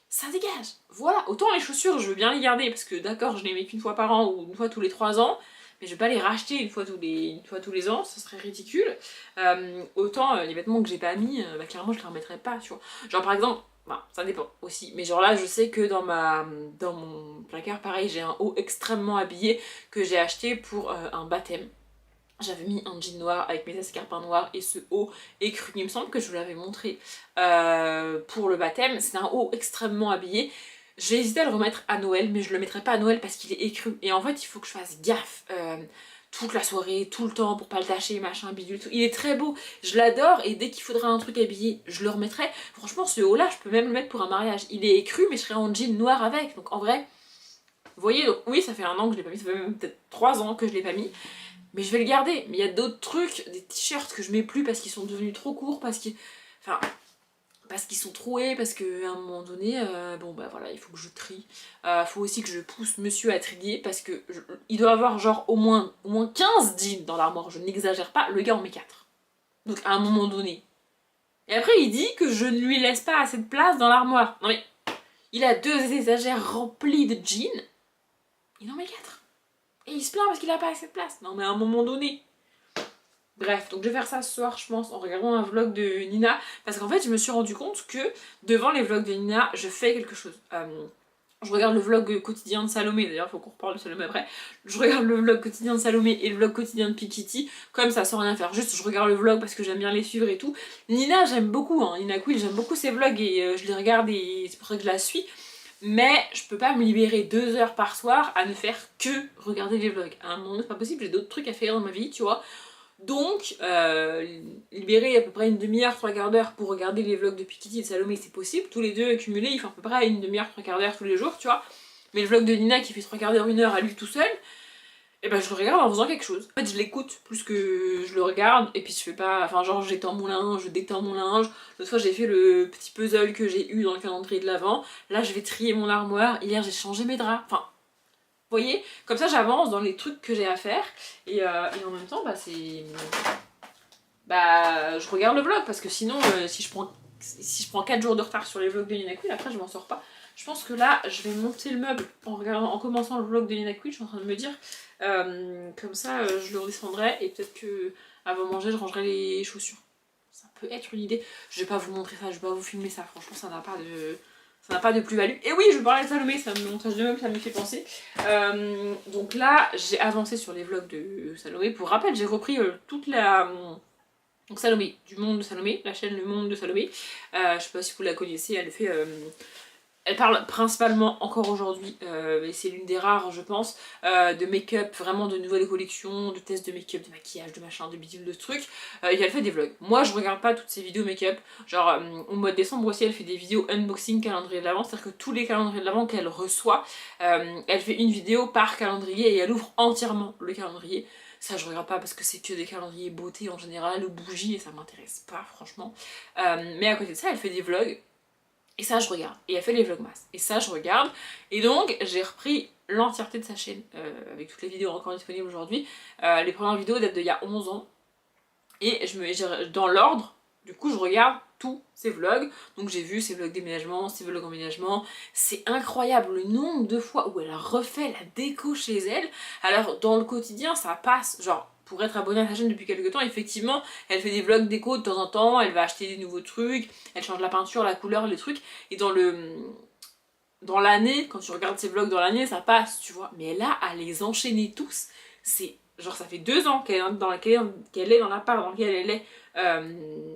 ça dégage. Voilà, autant les chaussures, je veux bien les garder, parce que d'accord, je les mets qu'une fois par an, ou une fois tous les 3 ans, mais je vais pas les racheter une fois tous les ans, ce serait ridicule. Autant les vêtements que j'ai pas mis, bah clairement je les remettrai pas, tu vois. Genre par exemple, bah, ça dépend aussi, mais genre là je sais que dans mon placard pareil j'ai un haut extrêmement habillé que j'ai acheté pour un baptême. J'avais mis un jean noir avec mes escarpins noirs et ce haut écru. Il me semble que je vous l'avais montré pour le baptême. C'est un haut extrêmement habillé. J'ai hésité à le remettre à Noël, mais je le mettrai pas à Noël parce qu'il est écru. Et en fait, il faut que je fasse gaffe toute la soirée, tout le temps, pour pas le tâcher, machin, bidule, tout. Il est très beau, je l'adore, et dès qu'il faudra un truc habillé, je le remettrai. Franchement, ce haut-là, je peux même le mettre pour un mariage. Il est écru, mais je serai en jean noir avec. Donc en vrai, vous voyez, donc oui, ça fait un an que je l'ai pas mis, ça fait même peut-être 3 ans que je l'ai pas mis. Mais je vais le garder. Mais il y a d'autres trucs, des t-shirts que je mets plus parce qu'ils sont devenus trop courts, enfin, parce qu'ils sont troués, parce qu'à un moment donné, bon bah voilà, il faut que je trie. Faut aussi que je pousse monsieur à trier parce que il doit avoir genre au moins 15 jeans dans l'armoire, je n'exagère pas, le gars en met 4. Donc à un moment donné. Et après il dit que je ne lui laisse pas assez de place dans l'armoire. Non mais, il a 2 étagères remplies de jeans, il en met 4. Et il se plaint parce qu'il a pas assez de place. Non mais à un moment donné. Bref, donc je vais faire ça ce soir, je pense, en regardant un vlog de Nina. Parce qu'en fait, je me suis rendu compte que devant les vlogs de Nina, je fais quelque chose. Je regarde le vlog quotidien de Salomé, d'ailleurs, il faut qu'on reparle de Salomé après. Je regarde le vlog quotidien de Salomé et le vlog quotidien de Pikiti, comme ça, sans rien faire. Juste, je regarde le vlog parce que j'aime bien les suivre et tout. Nina, j'aime beaucoup, hein. Nina Quill, j'aime beaucoup ses vlogs et je les regarde et c'est pour ça que je la suis. Mais je peux pas me libérer 2 heures par soir à ne faire que regarder les vlogs. À un moment donné, c'est pas possible, j'ai d'autres trucs à faire dans ma vie, tu vois. Donc, libérer à peu près une demi-heure, 3 quarts d'heure pour regarder les vlogs de Pikiti et de Salomé, c'est possible. Tous les deux accumulés, ils font à peu près une demi-heure, 3 quarts d'heure tous les jours, tu vois. Mais le vlog de Nina qui fait 3 quarts d'heure, 1 heure à lui tout seul, et ben je le regarde en faisant quelque chose. En fait, je l'écoute plus que je le regarde, et puis je fais pas. Enfin, genre, j'étends mon linge, je détends mon linge. L'autre fois, j'ai fait le petit puzzle que j'ai eu dans le calendrier de l'Avent. Là, je vais trier mon armoire. Hier, j'ai changé mes draps. Enfin, vous voyez, comme ça j'avance dans les trucs que j'ai à faire et en même temps je regarde le vlog parce que sinon si je prends 4 jours de retard sur les vlogs de Nina Quill, après je m'en sors pas. Je pense que là je vais monter le meuble en commençant le vlog de Nina Quill, je suis en train de me dire comme ça je le redescendrai et peut-être que avant de manger je rangerai les chaussures. Ça peut être une idée. Je vais pas vous montrer ça, je vais pas vous filmer ça, franchement ça n'a pas de plus-value. Et oui, je parlais de Salomé, ça me montage de meuble, ça me fait penser. Donc là, j'ai avancé sur les vlogs de Salomé. Pour rappel, j'ai repris toute la... Donc Salomé, du monde de Salomé, la chaîne Le Monde de Salomé. Je sais pas si vous la connaissez, elle fait... Elle parle principalement encore aujourd'hui, et c'est l'une des rares je pense, de make-up, vraiment de nouvelles collections, de tests de make-up, de maquillage, de machin, de bidule, de trucs, et elle fait des vlogs. Moi je regarde pas toutes ces vidéos make-up, genre au mois de décembre aussi elle fait des vidéos unboxing calendrier de l'Avent, c'est-à-dire que tous les calendriers de l'Avent qu'elle reçoit, elle fait une vidéo par calendrier et elle ouvre entièrement le calendrier. Ça je regarde pas parce que c'est que des calendriers beauté en général ou bougies et ça m'intéresse pas franchement. Mais à côté de ça elle fait des vlogs. Et ça, je regarde. Et elle fait les vlogmas. Et ça, je regarde. Et donc, j'ai repris l'entièreté de sa chaîne, avec toutes les vidéos encore disponibles aujourd'hui. Les premières vidéos datent d'il y a 11 ans. Et dans l'ordre, du coup, je regarde tous ses vlogs. Donc, j'ai vu ses vlogs déménagement, ses vlogs emménagement. C'est incroyable le nombre de fois où elle a refait la déco chez elle. Alors, dans le quotidien, ça passe, genre... Pour être abonnée à sa chaîne depuis quelques temps, effectivement, elle fait des vlogs déco de temps en temps, elle va acheter des nouveaux trucs, elle change la peinture, la couleur, les trucs, et dans l'année, quand tu regardes ses vlogs dans l'année, ça passe, tu vois. Mais là, à les enchaîner tous, c'est... Genre ça fait 2 ans qu'elle est dans l'appart dans lequel elle est,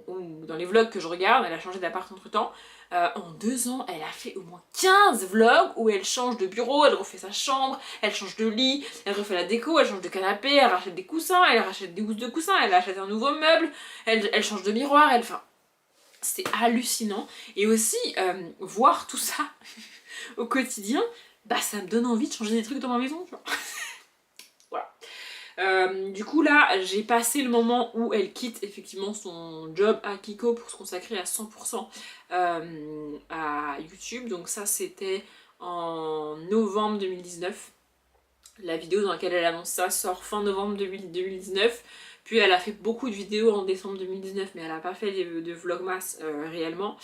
ou dans les vlogs que je regarde, elle a changé d'appart entre temps. En 2 ans, elle a fait au moins 15 vlogs où elle change de bureau, elle refait sa chambre, elle change de lit, elle refait la déco, elle change de canapé, elle rachète des coussins, elle rachète des housses de coussins, elle achète un nouveau meuble, elle change de miroir, enfin... C'est hallucinant. Et aussi, voir tout ça au quotidien, bah ça me donne envie de changer des trucs dans ma maison, tu vois. Voilà. Du coup là, j'ai passé le moment où elle quitte effectivement son job à Kiko pour se consacrer à 100% à YouTube. Donc ça c'était en novembre 2019. La vidéo dans laquelle elle annonce ça sort fin novembre 2019. Puis elle a fait beaucoup de vidéos en décembre 2019, mais elle n'a pas fait de vlogmas réellement.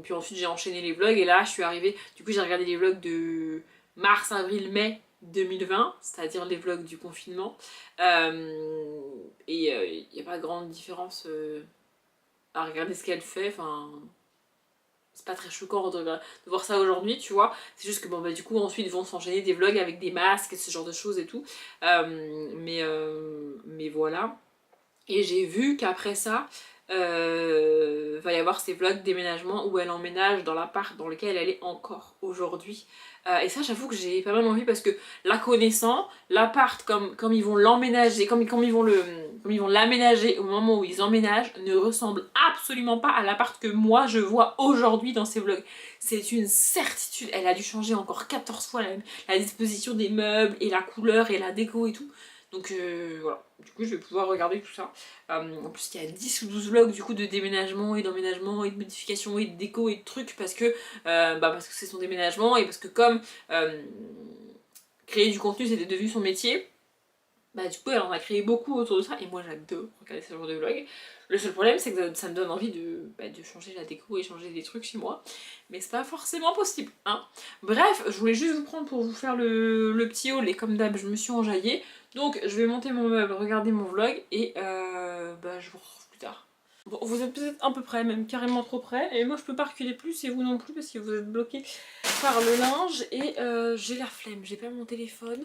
Puis ensuite j'ai enchaîné les vlogs et là je suis arrivée, du coup j'ai regardé les vlogs de mars, avril, mai 2020, c'est-à-dire les vlogs du confinement. Et il n'y a pas de grande différence à regarder ce qu'elle fait, enfin... c'est pas très choquant de voir ça aujourd'hui, tu vois. C'est juste que bon bah du coup ensuite vont s'enchaîner des vlogs avec des masques, ce genre de choses et tout. Mais voilà. Et j'ai vu qu'après ça, va y avoir ces vlogs déménagement où elle emménage dans l'appart dans lequel elle est encore aujourd'hui. Et ça j'avoue que j'ai pas mal envie parce que la connaissant, l'appart comme ils vont l'emménager, comme ils vont l'aménager au moment où ils emménagent, ne ressemble absolument pas à l'appart que moi je vois aujourd'hui dans ces vlogs. C'est une certitude, elle a dû changer encore 14 fois la disposition des meubles et la couleur et la déco et tout. Donc voilà, du coup je vais pouvoir regarder tout ça. En plus il y a 10 ou 12 vlogs du coup de déménagement et d'emménagement et de modification et de déco et de trucs parce que c'est son déménagement et parce que comme créer du contenu c'était devenu son métier, bah du coup elle en a créé beaucoup autour de ça et moi j'adore regarder ce genre de vlog. Le seul problème c'est que ça me donne envie de changer la déco et changer des trucs chez moi, mais c'est pas forcément possible, hein. Bref, je voulais juste vous prendre pour vous faire le petit haul et comme d'hab je me suis enjaillée. Donc je vais monter mon meuble, regarder mon vlog et je vous retrouve plus tard. Bon, vous êtes peut-être un peu près, même carrément trop près, et moi je peux pas reculer plus et vous non plus parce que vous êtes bloqués par le linge et j'ai la flemme, j'ai pas mon téléphone.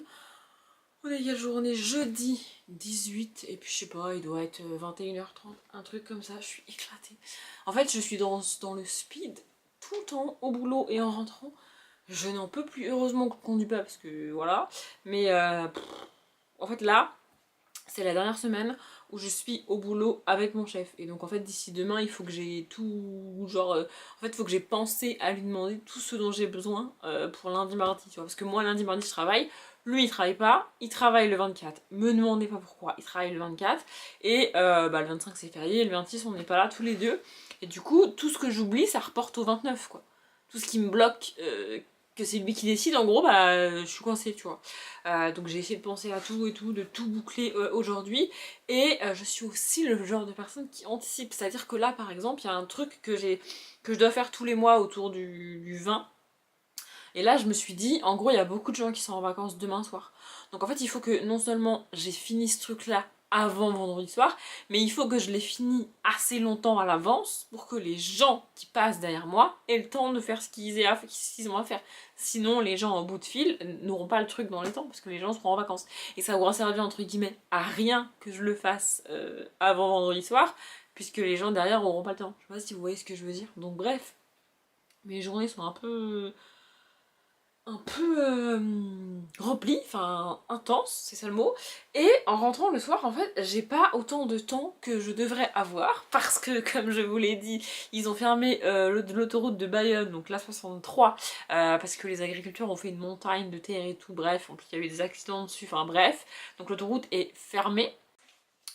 On est quel jour? On est jeudi 18 et puis je sais pas, il doit être 21h30, un truc comme ça, je suis éclatée. En fait je suis dans le speed tout le temps au boulot et en rentrant. Je n'en peux plus, heureusement qu'on conduit pas parce que voilà. Mais en fait là, c'est la dernière semaine où je suis au boulot avec mon chef. Et donc en fait d'ici demain il faut que j'ai tout, genre en fait il faut que j'ai pensé à lui demander tout ce dont j'ai besoin pour lundi mardi, tu vois. Parce que moi lundi mardi je travaille, lui il travaille pas, il travaille le 24. Me demandez pas pourquoi, il travaille le 24. Et le 25 c'est férié, et le 26 on n'est pas là tous les deux. Et du coup tout ce que j'oublie ça reporte au 29 quoi. Tout ce qui me bloque, que c'est lui qui décide, en gros, je suis coincée, tu vois. Donc j'ai essayé de penser à tout et tout, de tout boucler aujourd'hui. Et je suis aussi le genre de personne qui anticipe. C'est-à-dire que là, par exemple, il y a un truc que je dois faire tous les mois autour du 20. Et là, je me suis dit, en gros, il y a beaucoup de gens qui sont en vacances demain soir. Donc en fait, il faut que non seulement j'ai fini ce truc-là avant vendredi soir, mais il faut que je l'ai fini assez longtemps à l'avance pour que les gens qui passent derrière moi aient le temps de faire ce qu'ils ont à faire. Sinon, les gens en bout de fil n'auront pas le truc dans les temps parce que les gens seront en vacances. Et ça aura servi entre guillemets à rien que je le fasse avant vendredi soir, puisque les gens derrière auront pas le temps. Je sais pas si vous voyez ce que je veux dire. Donc bref, mes journées sont un peu rempli, enfin intense, c'est ça le mot. Et en rentrant le soir, en fait, j'ai pas autant de temps que je devrais avoir parce que, comme je vous l'ai dit, ils ont fermé l'autoroute de Bayonne, donc la 63, parce que les agriculteurs ont fait une montagne de terre et tout, bref, en plus il y a eu des accidents dessus, enfin bref, donc l'autoroute est fermée.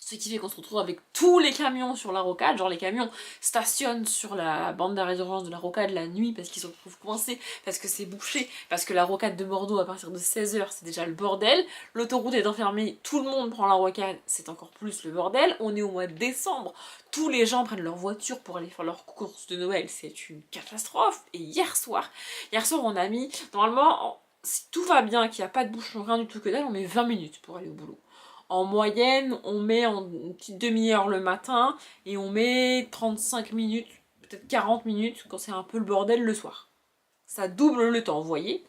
Ce qui fait qu'on se retrouve avec tous les camions sur la rocade, genre les camions stationnent sur la bande d'arrêt d'urgence de la rocade la nuit parce qu'ils se retrouvent coincés, parce que c'est bouché, parce que la rocade de Bordeaux à partir de 16h c'est déjà le bordel, l'autoroute est enfermée, tout le monde prend la rocade, c'est encore plus le bordel, on est au mois de décembre, tous les gens prennent leur voiture pour aller faire leurs courses de Noël, c'est une catastrophe. Et hier soir on a mis, normalement, si tout va bien, qu'il n'y a pas de bouchon, rien du tout que dalle, on met 20 minutes pour aller au boulot. En moyenne, on met en une petite demi-heure le matin et on met 35 minutes, peut-être 40 minutes quand c'est un peu le bordel le soir. Ça double le temps, vous voyez.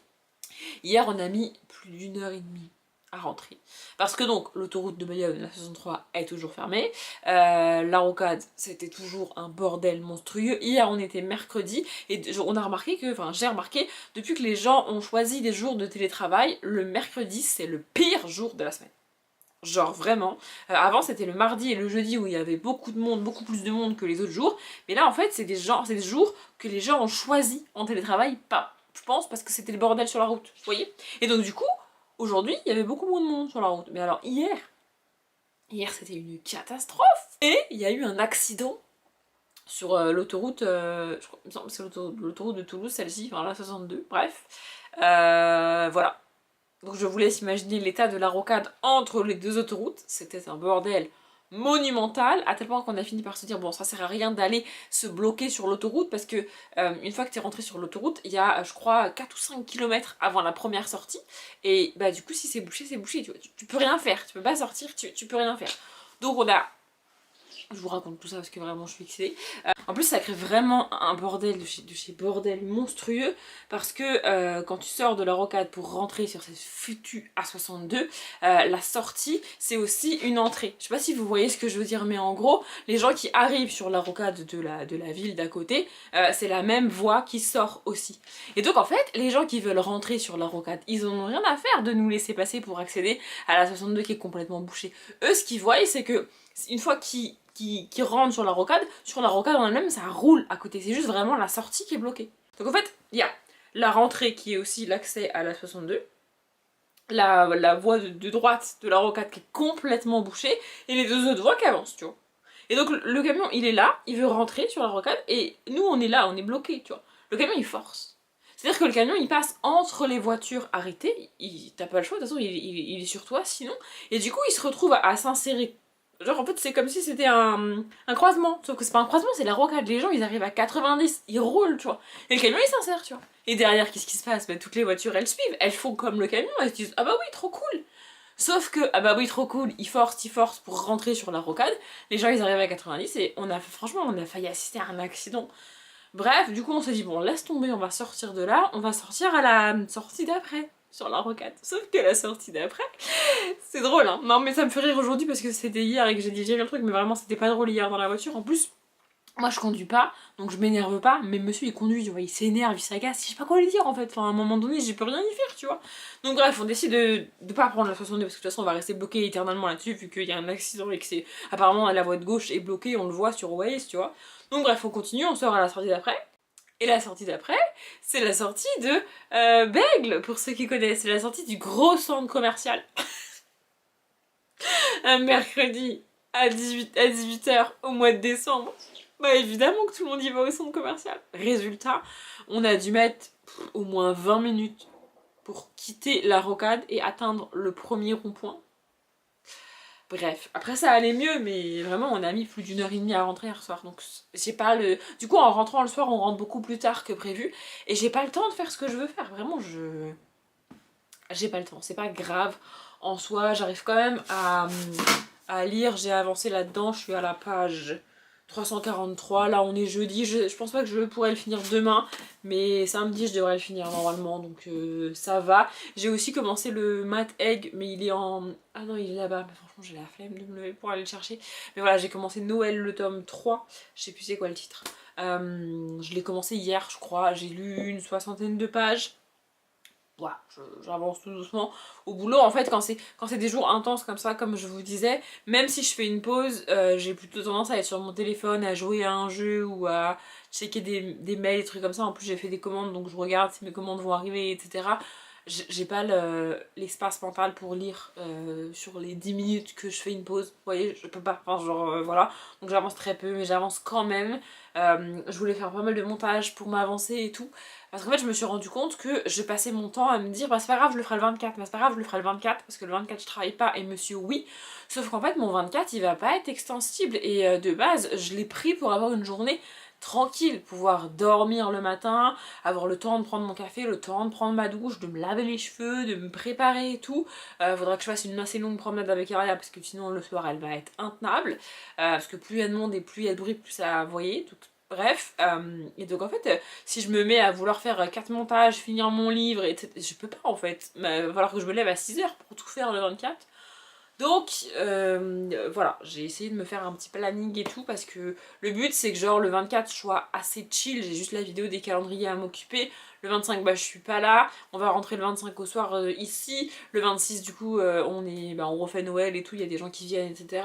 Hier, on a mis plus d'1 heure et demie à rentrer. Parce que donc, l'autoroute de Bayonne, la 63, est toujours fermée. La rocade, c'était toujours un bordel monstrueux. Hier, on était mercredi et on a remarqué que, enfin, j'ai remarqué, depuis que les gens ont choisi des jours de télétravail, le mercredi, c'est le pire jour de la semaine. Genre vraiment. Avant c'était le mardi et le jeudi où il y avait beaucoup de monde, beaucoup plus de monde que les autres jours. Mais là en fait c'est des jours que les gens ont choisi en télétravail, pas, je pense, parce que c'était le bordel sur la route. Vous voyez? Et donc du coup, aujourd'hui il y avait beaucoup moins de monde sur la route. Mais alors hier c'était une catastrophe. Et il y a eu un accident sur l'autoroute, je crois, il me semble que c'est l'autoroute de Toulouse, celle-ci, enfin la 62, bref. Voilà. Donc je vous laisse imaginer l'état de la rocade entre les deux autoroutes. C'était un bordel monumental, à tel point qu'on a fini par se dire bon ça sert à rien d'aller se bloquer sur l'autoroute parce que une fois que tu es rentré sur l'autoroute, il y a je crois 4 ou 5 km avant la première sortie et du coup si c'est bouché, tu vois, tu peux rien faire, tu peux pas sortir, tu peux rien faire. Donc Je vous raconte tout ça parce que vraiment je suis excitée. En plus ça crée vraiment un bordel de chez bordel monstrueux parce que quand tu sors de la rocade pour rentrer sur cette foutue A62, la sortie c'est aussi une entrée. Je sais pas si vous voyez ce que je veux dire mais en gros les gens qui arrivent sur la rocade de la ville d'à côté, c'est la même voie qui sort aussi. Et donc en fait les gens qui veulent rentrer sur la rocade, ils en ont rien à faire de nous laisser passer pour accéder à la 62 qui est complètement bouchée. Eux ce qu'ils voient c'est que une fois qu'ils rentre sur la rocade en elle-même ça roule à côté, c'est juste vraiment la sortie qui est bloquée. Donc en fait il y a la rentrée qui est aussi l'accès à la 62, la voie de droite de la rocade qui est complètement bouchée et les deux autres voies qui avancent, tu vois. Et donc le camion il est là, il veut rentrer sur la rocade et nous on est là, on est bloqué, tu vois. Le camion il force. C'est-à-dire que le camion il passe entre les voitures arrêtées, t'as pas le choix, de toute façon il est sur toi sinon, et du coup il se retrouve à s'insérer. Genre en fait c'est comme si c'était un croisement, sauf que c'est pas un croisement, c'est la rocade, les gens ils arrivent à 90, ils roulent tu vois, et le camion il s'insère tu vois. Et derrière qu'est-ce qui se passe? Bah, toutes les voitures elles suivent, elles font comme le camion, elles se disent ah bah oui trop cool. Sauf que ah bah oui trop cool, ils forcent pour rentrer sur la rocade, les gens ils arrivent à 90 et franchement on a failli assister à un accident. Bref, du coup on s'est dit bon laisse tomber, on va sortir de là, on va sortir à la sortie d'après sur la rocade. Sauf que la sortie d'après, c'est drôle hein. Non mais ça me fait rire aujourd'hui parce que c'était hier et que j'ai digéré le truc, mais vraiment c'était pas drôle hier dans la voiture. En plus, moi je conduis pas, donc je m'énerve pas, mais monsieur il conduit, tu vois, il s'énerve, il s'agace, je sais pas quoi lui dire en fait. Enfin à un moment donné, j'ai peux rien y faire, tu vois. Donc bref, on décide de pas prendre la 62 parce que de toute façon on va rester bloqué éternellement là-dessus vu qu'il y a un accident et que c'est apparemment la voie de gauche est bloquée, on le voit sur Waze, tu vois. Donc bref, on continue, on sort à la sortie d'après. Et la sortie d'après, c'est la sortie de Bègle, pour ceux qui connaissent. C'est la sortie du gros centre commercial. Un mercredi à 18h au mois de décembre. Bah évidemment que tout le monde y va au centre commercial. Résultat, on a dû mettre au moins 20 minutes pour quitter la rocade et atteindre le premier rond-point. Bref, après ça allait mieux, mais vraiment on a mis plus d'1h30 à rentrer hier soir, donc j'ai pas le... Du coup en rentrant le soir on rentre beaucoup plus tard que prévu, et j'ai pas le temps de faire ce que je veux faire, vraiment j'ai pas le temps, c'est pas grave en soi, j'arrive quand même à lire, j'ai avancé là-dedans, je suis à la page 343, là on est jeudi, je pense pas que je pourrais le finir demain, mais samedi je devrais le finir normalement, donc ça va. J'ai aussi commencé le Math Egg, mais il est en... Ah non il est là-bas, mais franchement j'ai la flemme de me lever pour aller le chercher. Mais voilà, j'ai commencé Noël le tome 3, je sais plus c'est quoi le titre. Je l'ai commencé hier je crois, j'ai lu une 60aine de pages. Voilà, j'avance tout doucement. Au boulot, en fait, quand c'est des jours intenses comme ça, comme je vous disais, même si je fais une pause, j'ai plutôt tendance à être sur mon téléphone, à jouer à un jeu ou à checker des mails, des trucs comme ça. En plus, j'ai fait des commandes, donc je regarde si mes commandes vont arriver, etc. J'ai pas l'espace mental pour lire sur les 10 minutes que je fais une pause. Vous voyez, je peux pas, enfin genre voilà. Donc j'avance très peu, mais j'avance quand même. Je voulais faire pas mal de montage pour m'avancer et tout. Parce qu'en fait je me suis rendu compte que je passais mon temps à me dire bah c'est pas grave je le ferai le 24, bah c'est pas grave je le ferai le 24 parce que le 24 je travaille pas et monsieur oui. Sauf qu'en fait mon 24 il va pas être extensible et de base je l'ai pris pour avoir une journée tranquille, pouvoir dormir le matin, avoir le temps de prendre mon café, le temps de prendre ma douche, de me laver les cheveux, de me préparer et tout. Faudra que je fasse une assez longue promenade avec Aria parce que sinon le soir elle va être intenable. Parce que plus il y a de monde et plus il y a de bruit, plus ça va voyer. Bref, et donc en fait, si je me mets à vouloir faire 4 montages, finir mon livre, etc., je peux pas en fait. Il va falloir que je me lève à 6h pour tout faire le 24. Donc voilà, j'ai essayé de me faire un petit planning et tout parce que le but c'est que genre le 24 je sois assez chill, j'ai juste la vidéo des calendriers à m'occuper. Le 25 bah je suis pas là, on va rentrer le 25 au soir ici. Le 26 du coup on refait Noël et tout, il y a des gens qui viennent etc.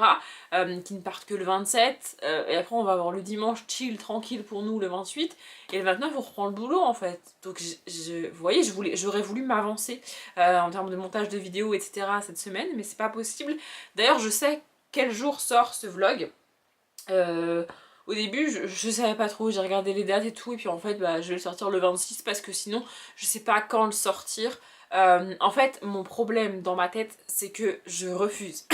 Qui ne partent que le 27 et après on va avoir le dimanche chill tranquille pour nous le 28 et le 29 on reprend le boulot en fait. Donc vous voyez j'aurais voulu m'avancer en termes de montage de vidéos etc. cette semaine mais c'est pas possible. D'ailleurs je sais quel jour sort ce vlog. Au début je savais pas trop, j'ai regardé les dates et tout et puis en fait bah, je vais le sortir le 26 parce que sinon je sais pas quand le sortir. En fait mon problème dans ma tête c'est que je refuse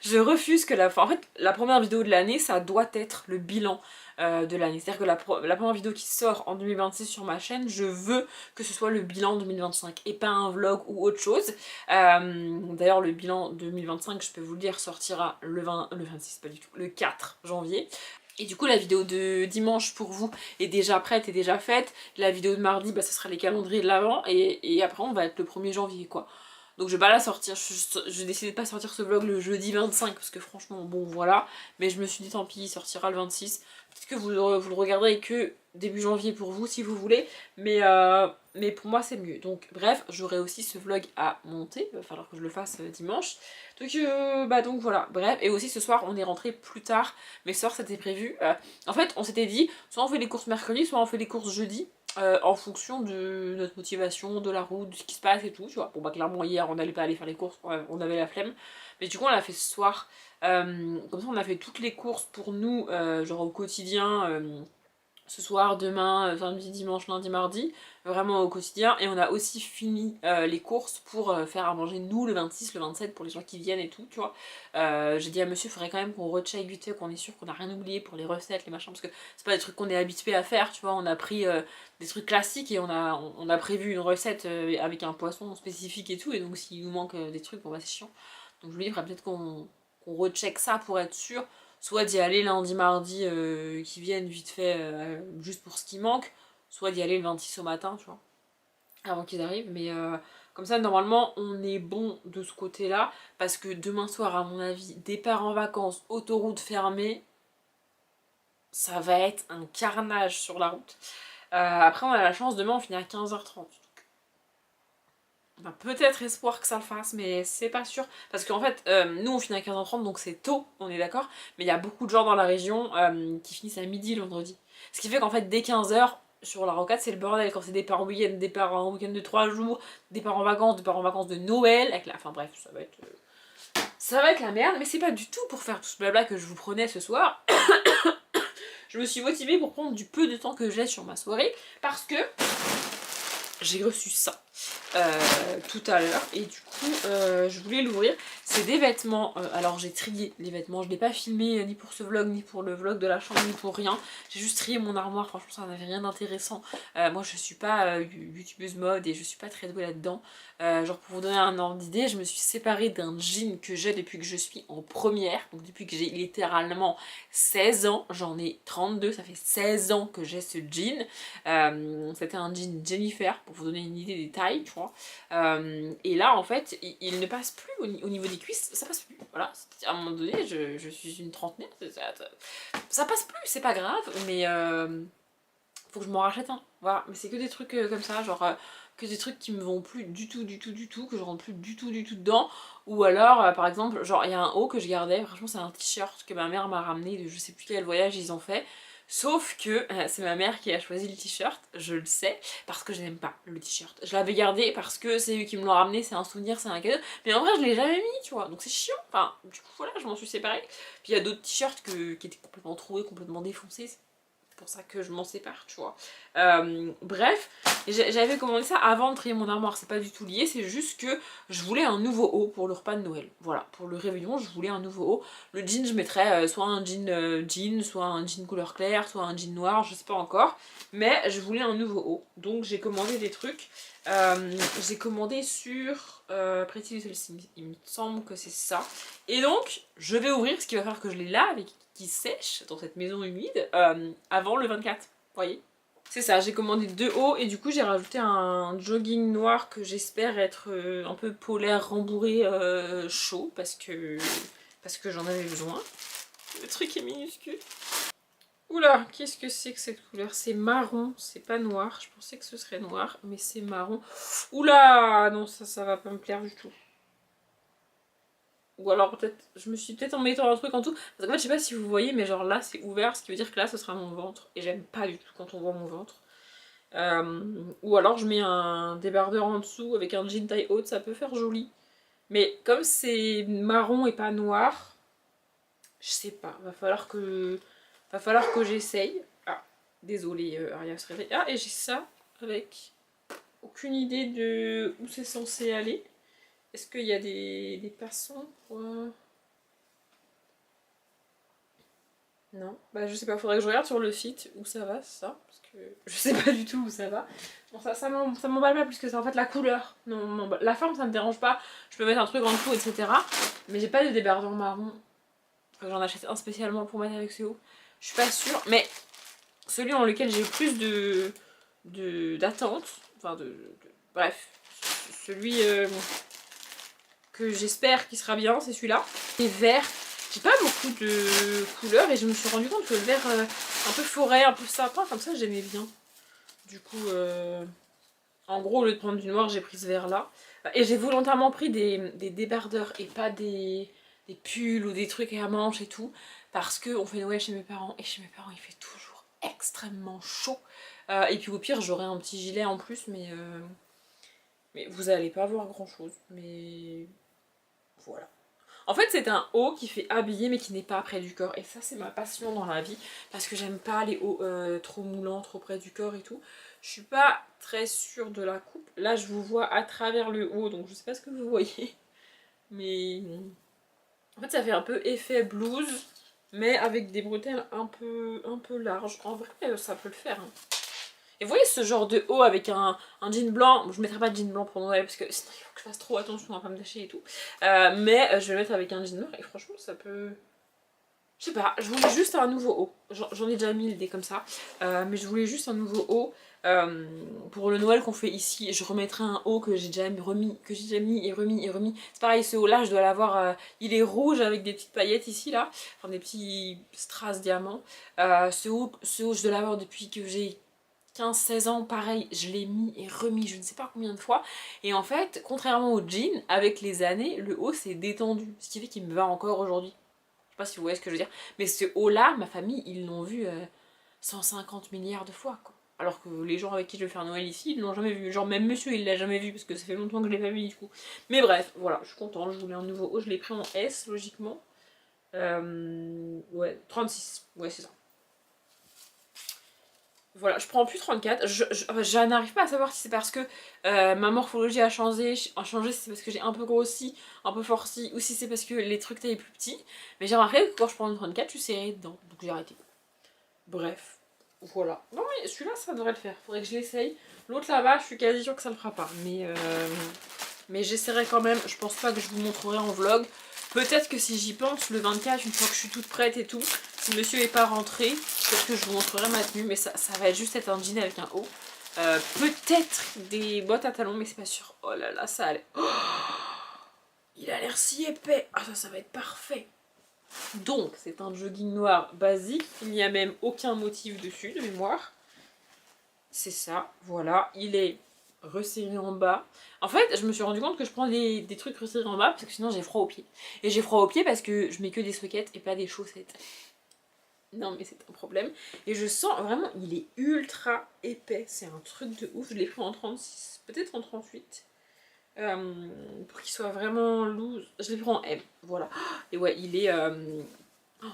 Je refuse que en fait, la première vidéo de l'année, ça doit être le bilan de l'année. C'est-à-dire que la première vidéo qui sort en 2026 sur ma chaîne, je veux que ce soit le bilan 2025 et pas un vlog ou autre chose. D'ailleurs, le bilan 2025, je peux vous le dire, sortira le 26, pas du tout, le 4 janvier. Et du coup la vidéo de dimanche pour vous est déjà prête et déjà faite. La vidéo de mardi, bah, ce sera les calendriers de l'avant et après on va être le 1er janvier quoi. Donc je vais pas la sortir, je décidé de pas sortir ce vlog le jeudi 25 parce que franchement bon voilà. Mais je me suis dit tant pis, il sortira le 26. Peut-être que vous le regarderez que début janvier pour vous si vous voulez. Mais pour moi c'est mieux. Donc bref, j'aurai aussi ce vlog à monter, il va falloir que je le fasse dimanche. Donc voilà, bref. Et aussi ce soir on est rentré plus tard. Mais ce soir c'était prévu. En fait on s'était dit, soit on fait les courses mercredi, soit on fait les courses jeudi. En fonction de notre motivation, de la route, de ce qui se passe et tout, tu vois. Bon bah clairement hier on n'allait pas aller faire les courses, on avait la flemme. Mais du coup on l'a fait ce soir. Comme ça on a fait toutes les courses pour nous, genre au quotidien. Ce soir, demain, samedi, dimanche, lundi, mardi, vraiment au quotidien. Et on a aussi fini les courses pour faire à manger nous le 26, le 27 pour les gens qui viennent et tout, tu vois. J'ai dit à monsieur, il faudrait quand même qu'on recheck vite fait, qu'on est sûr qu'on a rien oublié pour les recettes, les machins, parce que c'est pas des trucs qu'on est habitué à faire, tu vois. On a pris des trucs classiques et on a prévu une recette avec un poisson spécifique et tout, et donc s'il nous manque des trucs, bon bah c'est chiant. Donc je me dis, il faudrait peut-être qu'on recheck ça pour être sûr. Soit d'y aller lundi, mardi qui viennent vite fait juste pour ce qui manque, soit d'y aller le 26 au matin, tu vois, avant qu'ils arrivent. Mais comme ça, normalement, on est bon de ce côté-là, parce que demain soir, à mon avis, départ en vacances, autoroute fermée, ça va être un carnage sur la route. Après, on a la chance, demain, on finit à 15h30. On a peut-être espoir que ça le fasse, mais c'est pas sûr. Parce qu'en fait, nous on finit à 15h30, donc c'est tôt, on est d'accord. Mais il y a beaucoup de gens dans la région qui finissent à midi le vendredi. Ce qui fait qu'en fait, dès 15h, sur la rocade, c'est le bordel. Quand c'est départ en week-end, départ en week-end de 3 jours, départ en vacances de Noël. Avec la... Enfin bref, ça va être la merde. Mais c'est pas du tout pour faire tout ce blabla que je vous prenais ce soir. Je me suis motivée pour prendre du peu de temps que j'ai sur ma soirée. Parce que j'ai reçu ça. Tout à l'heure et du coup je voulais l'ouvrir. C'est des vêtements, alors j'ai trié les vêtements, je l'ai pas filmé ni pour ce vlog ni pour le vlog de la chambre ni pour rien. J'ai juste trié mon armoire, franchement ça n'avait rien d'intéressant. Moi je suis pas youtubeuse mode et je suis pas très douée là-dedans. Genre pour vous donner un ordre d'idée, je me suis séparée d'un jean que j'ai depuis que je suis en première, donc depuis que j'ai littéralement 16 ans, j'en ai 32, ça fait 16 ans que j'ai ce jean. C'était un jean Jennifer pour vous donner une idée des tailles, tu vois. Et là en fait il ne passe plus au niveau des cuisses, ça passe plus. Voilà, à un moment donné je suis une trentenaire, ça passe plus, c'est pas grave, mais faut que je m'en rachète un. Voilà, mais c'est que des trucs comme ça, genre que des trucs qui me vont plus du tout, que je rentre plus du tout dedans. Ou alors, par exemple, genre il y a un haut que je gardais, franchement c'est un t-shirt que ma mère m'a ramené de je sais plus quel voyage ils ont fait. Sauf que c'est ma mère qui a choisi le t-shirt, je le sais, parce que je n'aime pas le t-shirt. Je l'avais gardé parce que c'est eux qui me l'ont ramené, c'est un souvenir, c'est un cadeau. Mais en vrai, je l'ai jamais mis, tu vois, donc c'est chiant. Enfin, du coup, voilà, je m'en suis séparée. Puis il y a d'autres t-shirts qui étaient complètement troués, complètement défoncés. C'est pour ça que je m'en sépare, tu vois. Bref, j'avais commandé ça avant de trier mon armoire, c'est pas du tout lié, c'est juste que je voulais un nouveau haut pour le repas de Noël. Voilà, pour le réveillon, je voulais un nouveau haut. Le jean, je mettrais soit un jean, soit un jean couleur claire, soit un jean noir, je sais pas encore. Mais je voulais un nouveau haut, donc j'ai commandé des trucs. J'ai commandé sur Pretty Little Things, il me semble que c'est ça. Et donc, je vais ouvrir, ce qui va faire que je les lave et qui sèche dans cette maison humide avant le 24, vous voyez. C'est ça, j'ai commandé 2 hauts et du coup j'ai rajouté un jogging noir que j'espère être un peu polaire, rembourré, chaud parce que j'en avais besoin. Le truc est minuscule. Oula, qu'est-ce que c'est que cette couleur? C'est marron, c'est pas noir. Je pensais que ce serait noir, mais c'est marron. Oula, non, ça va pas me plaire du tout. Ou alors peut-être, je me suis peut-être en mettant un truc en tout. Parce qu'en fait, je sais pas si vous voyez, mais genre là, c'est ouvert, ce qui veut dire que là, ce sera mon ventre. Et j'aime pas du tout quand on voit mon ventre. Ou alors je mets un débardeur en dessous avec un jean taille haute, ça peut faire joli. Mais comme c'est marron et pas noir, je sais pas, va falloir que j'essaye. Ah, désolée, Aria se réveille. Ah, et j'ai ça avec aucune idée de où c'est censé aller. Est-ce qu'il y a des passants pour... Non, bah je sais pas, faudrait que je regarde sur le site où ça va, ça, parce que je sais pas du tout où ça va. Bon, ça m'emballe pas plus que ça, en fait la couleur, non, la forme ça me dérange pas, je peux mettre un truc en dessous, etc. Mais j'ai pas de débardeur marron, faut que j'en achète un spécialement pour mettre avec ce haut. Je suis pas sûre, mais celui dans lequel j'ai le plus d'attente, enfin bref, celui que j'espère qu'il sera bien, c'est celui-là. Et vert. J'ai pas beaucoup de couleurs et je me suis rendu compte que le vert un peu forêt, un peu sapin, comme ça j'aimais bien. Du coup, en gros, au lieu de prendre du noir, j'ai pris ce vert là. Et j'ai volontairement pris des débardeurs et pas des pulls ou des trucs à manches et tout. Parce qu'on fait Noël chez mes parents et chez mes parents il fait toujours extrêmement chaud. Et puis au pire, j'aurai un petit gilet en plus, mais vous allez pas voir grand chose. Mais voilà. En fait, c'est un haut qui fait habiller mais qui n'est pas près du corps. Et ça, c'est ma passion dans la vie. Parce que j'aime pas les hauts trop moulants, trop près du corps et tout. Je suis pas très sûre de la coupe. Là, je vous vois à travers le haut, donc je sais pas ce que vous voyez. Mais en fait, ça fait un peu effet blouse, mais avec des bretelles un peu larges. En vrai, ça peut le faire. Hein. Et vous voyez ce genre de haut avec un jean blanc, bon, je mettrai pas de jean blanc pour Noël parce que sinon il faut que je fasse trop attention à pas me tacher et tout. Mais je vais le mettre avec un jean noir et franchement ça peut... Je sais pas, je voulais juste un nouveau haut. J'en ai déjà mis des comme ça. Mais je voulais juste un nouveau haut. Pour le Noël qu'on fait ici, je remettrai un haut que j'ai déjà remis, que j'ai déjà mis et remis et remis. C'est pareil, ce haut là je dois l'avoir, il est rouge avec des petites paillettes ici là, enfin des petits strass diamants. Ce haut je dois l'avoir depuis que j'ai 15-16 ans, pareil, je l'ai mis et remis je ne sais pas combien de fois. Et en fait, contrairement au jean, avec les années, le haut s'est détendu. Ce qui fait qu'il me va encore aujourd'hui. Je sais pas si vous voyez ce que je veux dire. Mais ce haut-là, ma famille, ils l'ont vu 150 milliards de fois, quoi. Alors que les gens avec qui je vais faire Noël ici, ils l'ont jamais vu. Genre même monsieur, il l'a jamais vu, parce que ça fait longtemps que je l'ai pas vu du coup. Mais bref, voilà, je suis contente, je voulais un nouveau haut. Je l'ai pris en S, logiquement. Ouais, 36. Ouais, c'est ça. Voilà, je prends plus 34. Je n'arrive pas à savoir si c'est parce que ma morphologie a changé, si c'est parce que j'ai un peu grossi, un peu forci, ou si c'est parce que les trucs taillent plus petits. Mais j'ai remarqué que quand je prends une 34, je suis serrée dedans. Donc j'ai arrêté. Bref, voilà. Non mais celui-là, ça devrait le faire. Faudrait que je l'essaye. L'autre là-bas, je suis quasi sûre que ça le fera pas. Mais j'essaierai quand même. Je pense pas que je vous montrerai en vlog. Peut-être que si j'y pense, le 24, une fois que je suis toute prête et tout, si monsieur est pas rentré, peut-être que je vous montrerai ma tenue, mais ça va juste être un jean avec un haut. Peut-être des bottes à talons, mais c'est pas sûr. Oh là là, ça allait. Oh, il a l'air si épais. Ah ça va être parfait. Donc, c'est un jogging noir basique. Il n'y a même aucun motif dessus, de mémoire. C'est ça, voilà. Il est resserré en bas. En fait, je me suis rendu compte que je prends des trucs resserrés en bas parce que sinon j'ai froid aux pieds. Et j'ai froid aux pieds parce que je mets que des sockets et pas des chaussettes. Non mais c'est un problème. Et je sens vraiment, il est ultra épais. C'est un truc de ouf. Je l'ai pris en 36, peut-être en 38. Pour qu'il soit vraiment loose. Je l'ai pris en M, voilà. Et ouais, il est...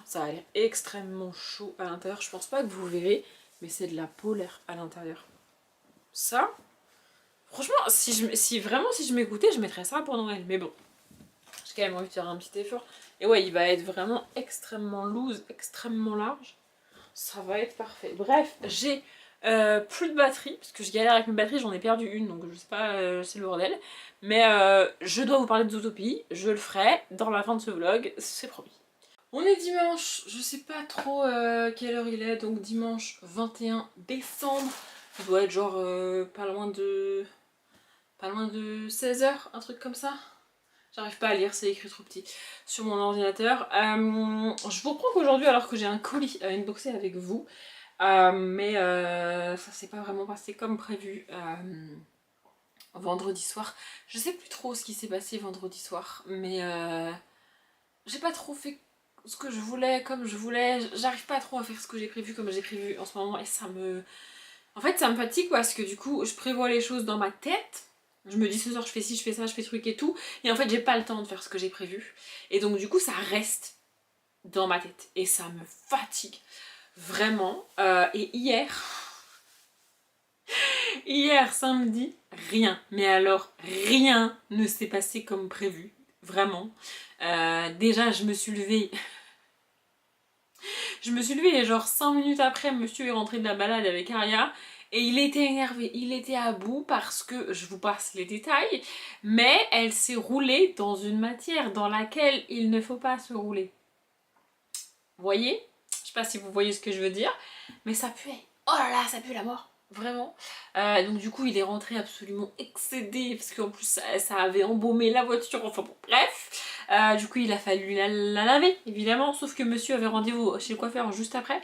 ça a l'air extrêmement chaud à l'intérieur. Je pense pas que vous verrez, mais c'est de la polaire à l'intérieur. Ça, franchement, si je m'écoutais, je mettrais ça pour Noël. Mais bon, j'ai quand même envie de faire un petit effort. Et ouais, il va être vraiment extrêmement loose, extrêmement large. Ça va être parfait. Bref, j'ai plus de batterie, parce que je galère avec mes batteries, j'en ai perdu une, donc je sais pas, c'est le bordel. Mais je dois vous parler de Zootopie, je le ferai dans la fin de ce vlog, c'est promis. On est dimanche, je sais pas trop quelle heure il est, donc dimanche 21 décembre. Il doit être genre pas loin de 16 h, un truc comme ça. J'arrive pas à lire, c'est écrit trop petit sur mon ordinateur. Je vous reprends qu'aujourd'hui, alors que j'ai un colis à inboxer avec vous, mais ça s'est pas vraiment passé comme prévu vendredi soir. Je sais plus trop ce qui s'est passé vendredi soir, mais j'ai pas trop fait ce que je voulais comme je voulais. J'arrive pas trop à faire ce que j'ai prévu comme j'ai prévu en ce moment et ça me... En fait ça me fatigue parce que du coup je prévois les choses dans ma tête. Je me dis ce soir je fais ci, je fais ça, je fais truc et tout. Et en fait j'ai pas le temps de faire ce que j'ai prévu. Et donc du coup ça reste dans ma tête. Et ça me fatigue. Vraiment. Et hier samedi, rien. Mais alors rien ne s'est passé comme prévu. Vraiment. Déjà je me suis levée. Je me suis levée et genre 5 minutes après, monsieur est rentré de la balade avec Aria. Et il était énervé, il était à bout parce que, je vous passe les détails, mais elle s'est roulée dans une matière dans laquelle il ne faut pas se rouler. Vous voyez? Je sais pas si vous voyez ce que je veux dire, mais ça puait. Oh là là, ça pue la mort. Vraiment. Donc du coup il est rentré absolument excédé parce qu'en plus ça avait embaumé la voiture, enfin bon bref. Du coup il a fallu la laver évidemment, sauf que monsieur avait rendez-vous chez le coiffeur juste après.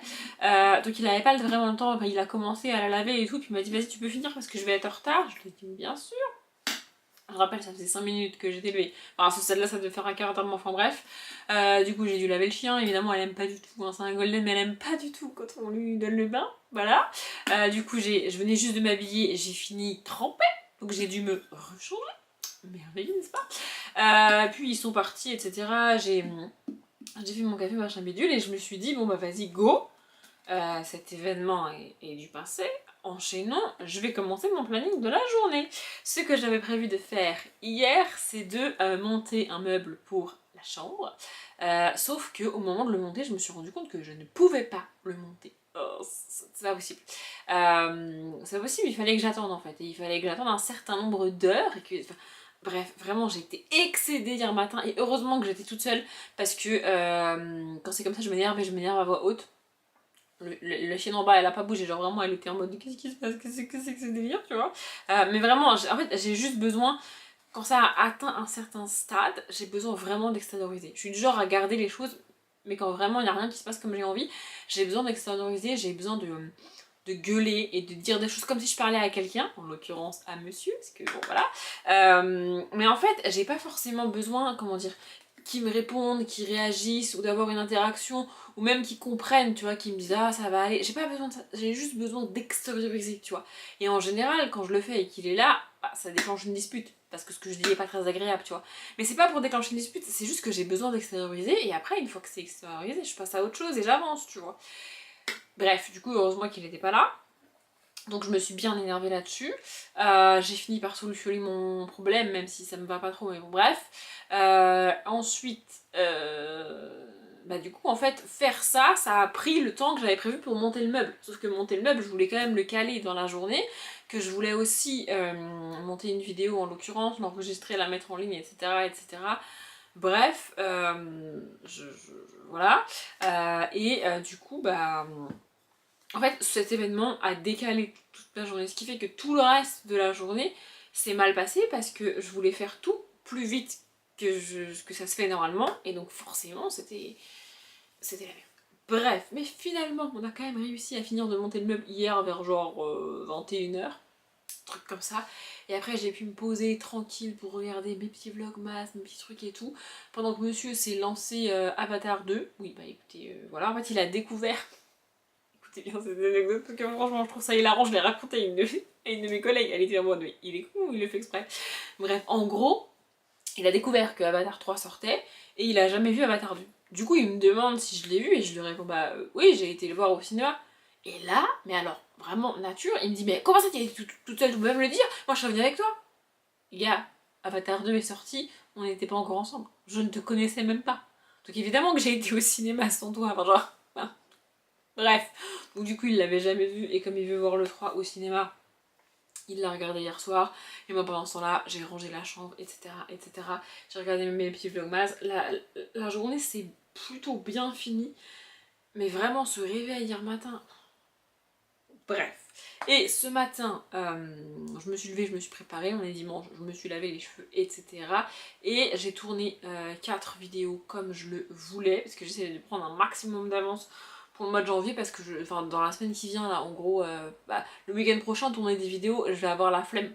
Donc il avait pas vraiment le temps, il a commencé à la laver et tout, puis il m'a dit vas-y tu peux finir parce que je vais être en retard. Je lui ai dit bien sûr. Je rappelle, ça faisait 5 minutes que j'étais levée. Enfin, à ce stade-là, ça devait faire un quart d'heure, mais enfin bref. Du coup, j'ai dû laver le chien. Évidemment, elle aime pas du tout. Hein, c'est un golden, mais elle aime pas du tout quand on lui donne le bain. Voilà. Du coup, je venais juste de m'habiller. J'ai fini trempée. Donc, j'ai dû me rechanger. Merveilleux, n'est-ce pas? Puis, ils sont partis, etc. J'ai fait mon café, machin bidule. Et je me suis dit, bon, bah, vas-y, go. Cet événement est du passé. Enchaînons, je vais commencer mon planning de la journée. Ce que j'avais prévu de faire hier, c'est de monter un meuble pour la chambre. Sauf que au moment de le monter, je me suis rendu compte que je ne pouvais pas le monter. Oh, c'est pas possible. C'est pas possible, il fallait que j'attende en fait. Et il fallait que j'attende un certain nombre d'heures. Et que, enfin, bref, vraiment, j'ai été excédée hier matin. Et heureusement que j'étais toute seule. Parce que quand c'est comme ça, je m'énerve et je m'énerve à voix haute. Le chien en bas elle a pas bougé, genre vraiment elle était en mode qu'est-ce qui se passe, qu'est-ce que c'est que ce délire, tu vois. Mais vraiment en fait j'ai juste besoin, quand ça a atteint un certain stade, j'ai besoin vraiment d'extérioriser. Je suis du genre à garder les choses, mais quand vraiment il n'y a rien qui se passe comme j'ai envie, j'ai besoin d'extérioriser, j'ai besoin de gueuler et de dire des choses comme si je parlais à quelqu'un, en l'occurrence à monsieur, parce que bon voilà. Mais en fait j'ai pas forcément besoin, comment dire, qui me répondent, qui réagissent, ou d'avoir une interaction, ou même qui comprennent, tu vois, qui me disent ah ça va aller. J'ai pas besoin de ça, j'ai juste besoin d'extérioriser, tu vois. Et en général, quand je le fais et qu'il est là, bah, ça déclenche une dispute, parce que ce que je dis est pas très agréable, tu vois. Mais c'est pas pour déclencher une dispute, c'est juste que j'ai besoin d'extérioriser, et après, une fois que c'est extériorisé, je passe à autre chose et j'avance, tu vois. Bref, du coup, heureusement qu'il était pas là. Donc je me suis bien énervée là-dessus. J'ai fini par solutionner mon problème, même si ça me va pas trop, mais bon bref. Ensuite, bah du coup en fait faire ça, ça a pris le temps que j'avais prévu pour monter le meuble. Sauf que monter le meuble, je voulais quand même le caler dans la journée, que je voulais aussi monter une vidéo en l'occurrence, l'enregistrer, la mettre en ligne, etc. etc. Bref, voilà. Du coup, bah... En fait, cet événement a décalé toute la journée, ce qui fait que tout le reste de la journée s'est mal passé parce que je voulais faire tout plus vite que ça se fait normalement, et donc forcément c'était la merde. Bref, mais finalement on a quand même réussi à finir de monter le meuble hier vers genre 21h, truc comme ça, et après j'ai pu me poser tranquille pour regarder mes petits vlogmas, mes petits trucs et tout, pendant que monsieur s'est lancé Avatar 2, oui bah écoutez, voilà, en fait il a découvert. C'est bien cette anecdote parce que franchement je trouve ça hilarant, je l'ai raconté à une de mes collègues, elle était en mode mais il est con ou il le fait exprès. Bref, en gros, il a découvert que Avatar 3 sortait et il a jamais vu Avatar 2. Du coup il me demande si je l'ai vu et je lui réponds bah oui j'ai été le voir au cinéma. Et là, mais alors vraiment nature, il me dit mais comment ça t'es toute seule, tu peux même le dire, moi je serais venue avec toi. Gars, Avatar 2 est sorti, on n'était pas encore ensemble, je ne te connaissais même pas. Donc évidemment que j'ai été au cinéma sans toi, enfin genre... Bref, donc du coup il l'avait jamais vu et comme il veut voir le 3 au cinéma, il l'a regardé hier soir et moi pendant ce temps là j'ai rangé la chambre, etc. etc. J'ai regardé mes petits vlogmas. La journée s'est plutôt bien finie, mais vraiment ce réveil hier matin, bref. Et ce matin, je me suis levée, je me suis préparée, on est dimanche, je me suis lavé les cheveux, etc. Et j'ai tourné 4 vidéos comme je le voulais, parce que j'essaie de prendre un maximum d'avance pour le mois de janvier, parce que enfin, dans la semaine qui vient, là, en gros, le week-end prochain, tourner des vidéos, je vais avoir la flemme.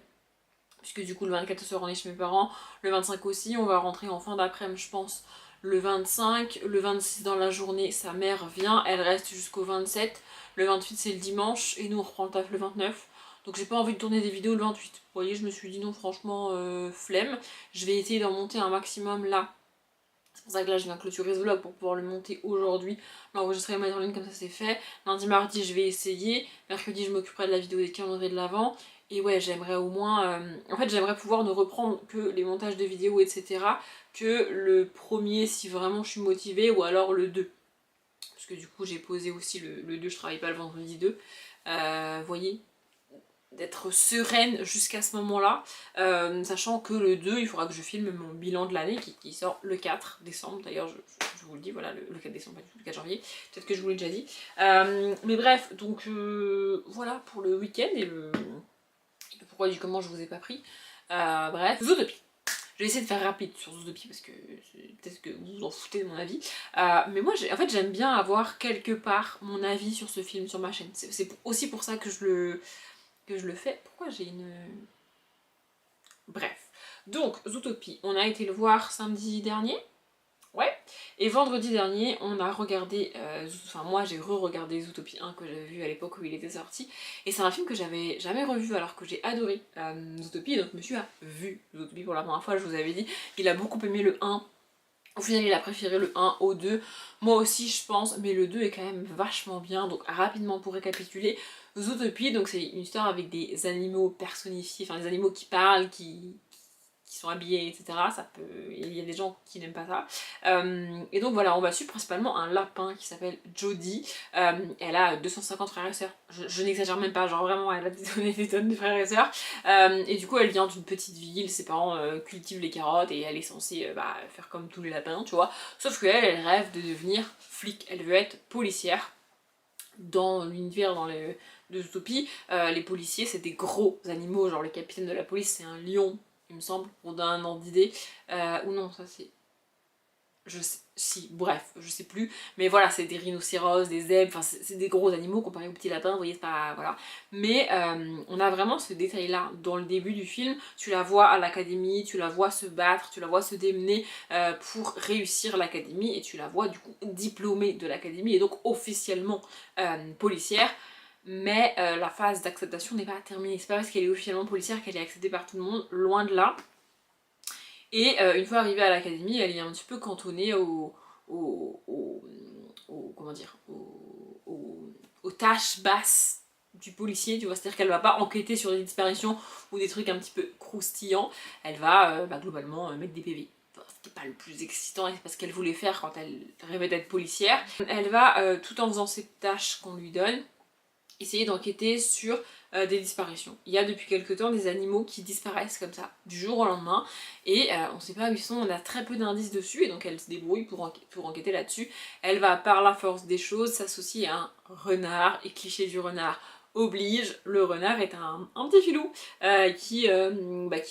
Puisque du coup, le 24, on se rend chez mes parents, le 25 aussi, on va rentrer en fin d'après-midi, je pense, le 25, le 26 dans la journée, sa mère vient, elle reste jusqu'au 27, le 28 c'est le dimanche, et nous on reprend le taf le 29. Donc j'ai pas envie de tourner des vidéos le 28. Vous voyez, je me suis dit non, franchement, flemme. Je vais essayer d'en monter un maximum là. C'est pour ça que là je viens clôturer ce vlog pour pouvoir le monter aujourd'hui, l'enregistrer et le mettre en ligne comme ça c'est fait. Lundi, mardi je vais essayer, mercredi je m'occuperai de la vidéo des calendriers de l'avant. Et ouais, j'aimerais au moins... En fait, j'aimerais pouvoir ne reprendre que les montages de vidéos, etc. que le premier si vraiment je suis motivée, ou alors le 2. Parce puisque du coup j'ai posé aussi le 2, je travaille pas le vendredi 2. Vous voyez, d'être sereine jusqu'à ce moment-là, sachant que le 2, il faudra que je filme mon bilan de l'année qui sort le 4 décembre, d'ailleurs je vous le dis, voilà, le 4 décembre, pas du tout le 4 janvier, peut-être que je vous l'ai déjà dit. Mais bref, donc voilà pour le week-end et le pourquoi du comment je vous ai pas pris. Bref, Zootopie. Je vais essayer de faire rapide sur Zootopie parce que peut-être que vous vous en foutez de mon avis. Mais moi, en fait, j'aime bien avoir quelque part mon avis sur ce film sur ma chaîne. C'est aussi pour ça que je le fais. Pourquoi j'ai une... Bref. Donc, Zootopie, on a été le voir samedi dernier. Ouais. Et vendredi dernier, on a regardé... enfin, moi, j'ai re-regardé Zootopie 1 que j'avais vu à l'époque où il était sorti. Et c'est un film que j'avais jamais revu alors que j'ai adoré Zootopie. Et donc, monsieur a vu Zootopie pour la première fois, je vous avais dit. Il a beaucoup aimé le 1. Au final, il a préféré le 1 au 2. Moi aussi, je pense, mais le 2 est quand même vachement bien. Donc, rapidement pour récapituler, Zootopie, donc c'est une histoire avec des animaux personnifiés, enfin des animaux qui parlent, qui sont habillés, etc. Il y a des gens qui n'aiment pas ça. Et donc voilà, on va suivre principalement un lapin qui s'appelle Jodie. Elle a 250 frères et sœurs. Je n'exagère même pas, genre vraiment, elle a des tonnes de frères et sœurs. Et du coup, elle vient d'une petite ville, ses parents cultivent les carottes et elle est censée faire comme tous les lapins, tu vois. Sauf qu'elle, elle rêve de devenir flic, elle veut être policière. Dans l'univers, de Zootopie, les policiers c'est des gros animaux, genre le capitaine de la police c'est un lion, il me semble, pour donner un ordre d'idée. Ou non, ça c'est... bref, je sais plus. Mais voilà, c'est des rhinocéros, des zèbres, enfin c'est des gros animaux comparés aux petits lapins, vous voyez, c'est pas... voilà. Mais on a vraiment ce détail-là dans le début du film. Tu la vois à l'académie, tu la vois se battre, tu la vois se démener pour réussir l'académie, et tu la vois du coup diplômée de l'académie, et donc officiellement policière. Mais la phase d'acceptation n'est pas terminée. C'est pas parce qu'elle est officiellement policière qu'elle est acceptée par tout le monde, loin de là. Et une fois arrivée à l'académie, elle est un petit peu cantonnée comment dire, aux tâches basses du policier, tu vois, c'est-à-dire qu'elle va pas enquêter sur des disparitions ou des trucs un petit peu croustillants, elle va globalement mettre des PV. Enfin, ce qui n'est pas le plus excitant, et c'est pas ce qu'elle voulait faire quand elle rêvait d'être policière. Elle va, tout en faisant ces tâches qu'on lui donne, essayer d'enquêter sur des disparitions. Il y a depuis quelques temps des animaux qui disparaissent comme ça, du jour au lendemain, et on sait pas où ils sont, on a très peu d'indices dessus, et donc elle se débrouille pour enquêter là-dessus. Elle va, par la force des choses, s'associer à un renard, et cliché du renard oblige, le renard est un petit filou qui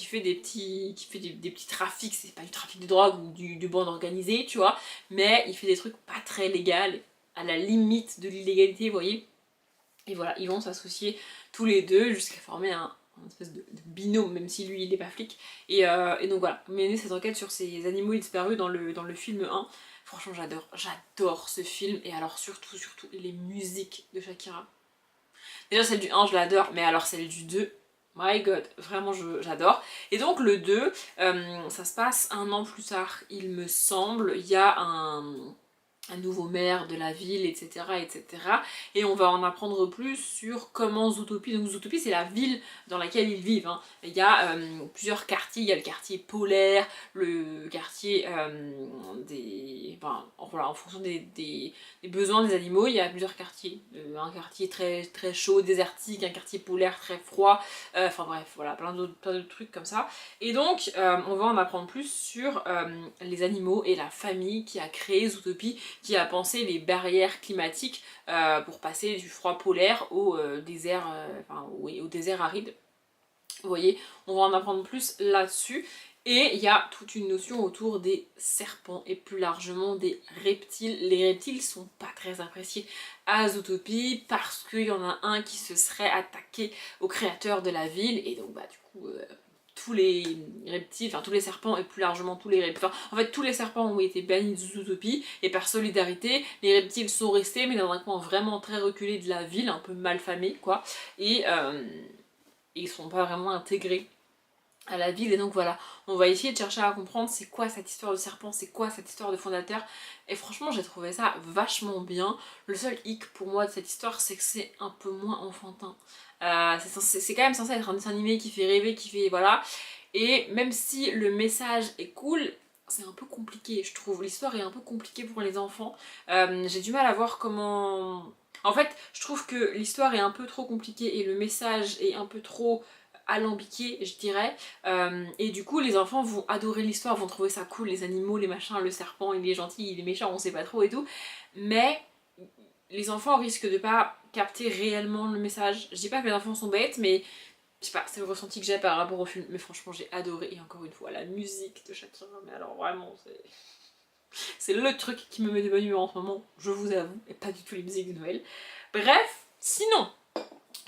fait des petits trafics, c'est pas du trafic de drogue ou du bande organisée, tu vois, mais il fait des trucs pas très légaux, à la limite de l'illégalité, vous voyez. Et voilà, ils vont s'associer tous les deux jusqu'à former un espèce de binôme, même si lui il est pas flic. Et donc voilà, mener cette enquête sur ces animaux disparus dans le film 1. Franchement j'adore ce film, et alors surtout les musiques de Shakira. Déjà celle du 1 je l'adore, mais alors celle du 2, my god, vraiment j'adore. Et donc le 2, ça se passe un an plus tard, il me semble. Il y a un nouveau maire de la ville, etc., etc. Et on va en apprendre plus sur comment Zootopie, donc Zootopie c'est la ville dans laquelle ils vivent, hein. Il y a plusieurs quartiers, il y a le quartier polaire, le quartier voilà, en fonction des besoins des animaux, il y a plusieurs quartiers. Un quartier très, très chaud, désertique, un quartier polaire très froid, enfin bref, voilà, plein d'autres trucs comme ça. Et donc, on va en apprendre plus sur les animaux et la famille qui a créé Zootopie, qui a pensé les barrières climatiques pour passer du froid polaire au désert, au désert aride. Vous voyez, on va en apprendre plus là-dessus. Et il y a toute une notion autour des serpents et plus largement des reptiles. Les reptiles sont pas très appréciés à Zootopie parce qu'il y en a un qui se serait attaqué au créateur de la ville, et donc du coup tous les reptiles, enfin tous les serpents et plus largement tous les reptiles, en fait tous les serpents ont été bannis de Zootopie, et par solidarité les reptiles sont restés mais dans un coin vraiment très reculé de la ville, un peu malfamé quoi, et ils sont pas vraiment intégrés à la ville. Et donc voilà, on va essayer de chercher à comprendre c'est quoi cette histoire de serpent, c'est quoi cette histoire de fondateur, et franchement j'ai trouvé ça vachement bien. Le seul hic pour moi de cette histoire, c'est que c'est un peu moins enfantin. C'est quand même censé être un dessin animé qui fait rêver, qui fait voilà, et même si le message est cool, c'est un peu compliqué, je trouve. L'histoire est un peu compliquée pour les enfants. J'ai du mal à voir comment... En fait, je trouve que l'histoire est un peu trop compliquée et le message est un peu trop alambiqué, je dirais. Et du coup, les enfants vont adorer l'histoire, vont trouver ça cool, les animaux, les machins, le serpent, il est gentil, il est méchant, on sait pas trop et tout. Mais les enfants risquent de pas capter réellement le message. Je dis pas que les enfants sont bêtes, mais je sais pas, c'est le ressenti que j'ai par rapport au film. Mais franchement, j'ai adoré. Et encore une fois, la musique de Shakira, mais alors vraiment, c'est le truc qui me met de bonne humeur en ce moment, je vous avoue, et pas du tout les musiques de Noël. Bref, sinon,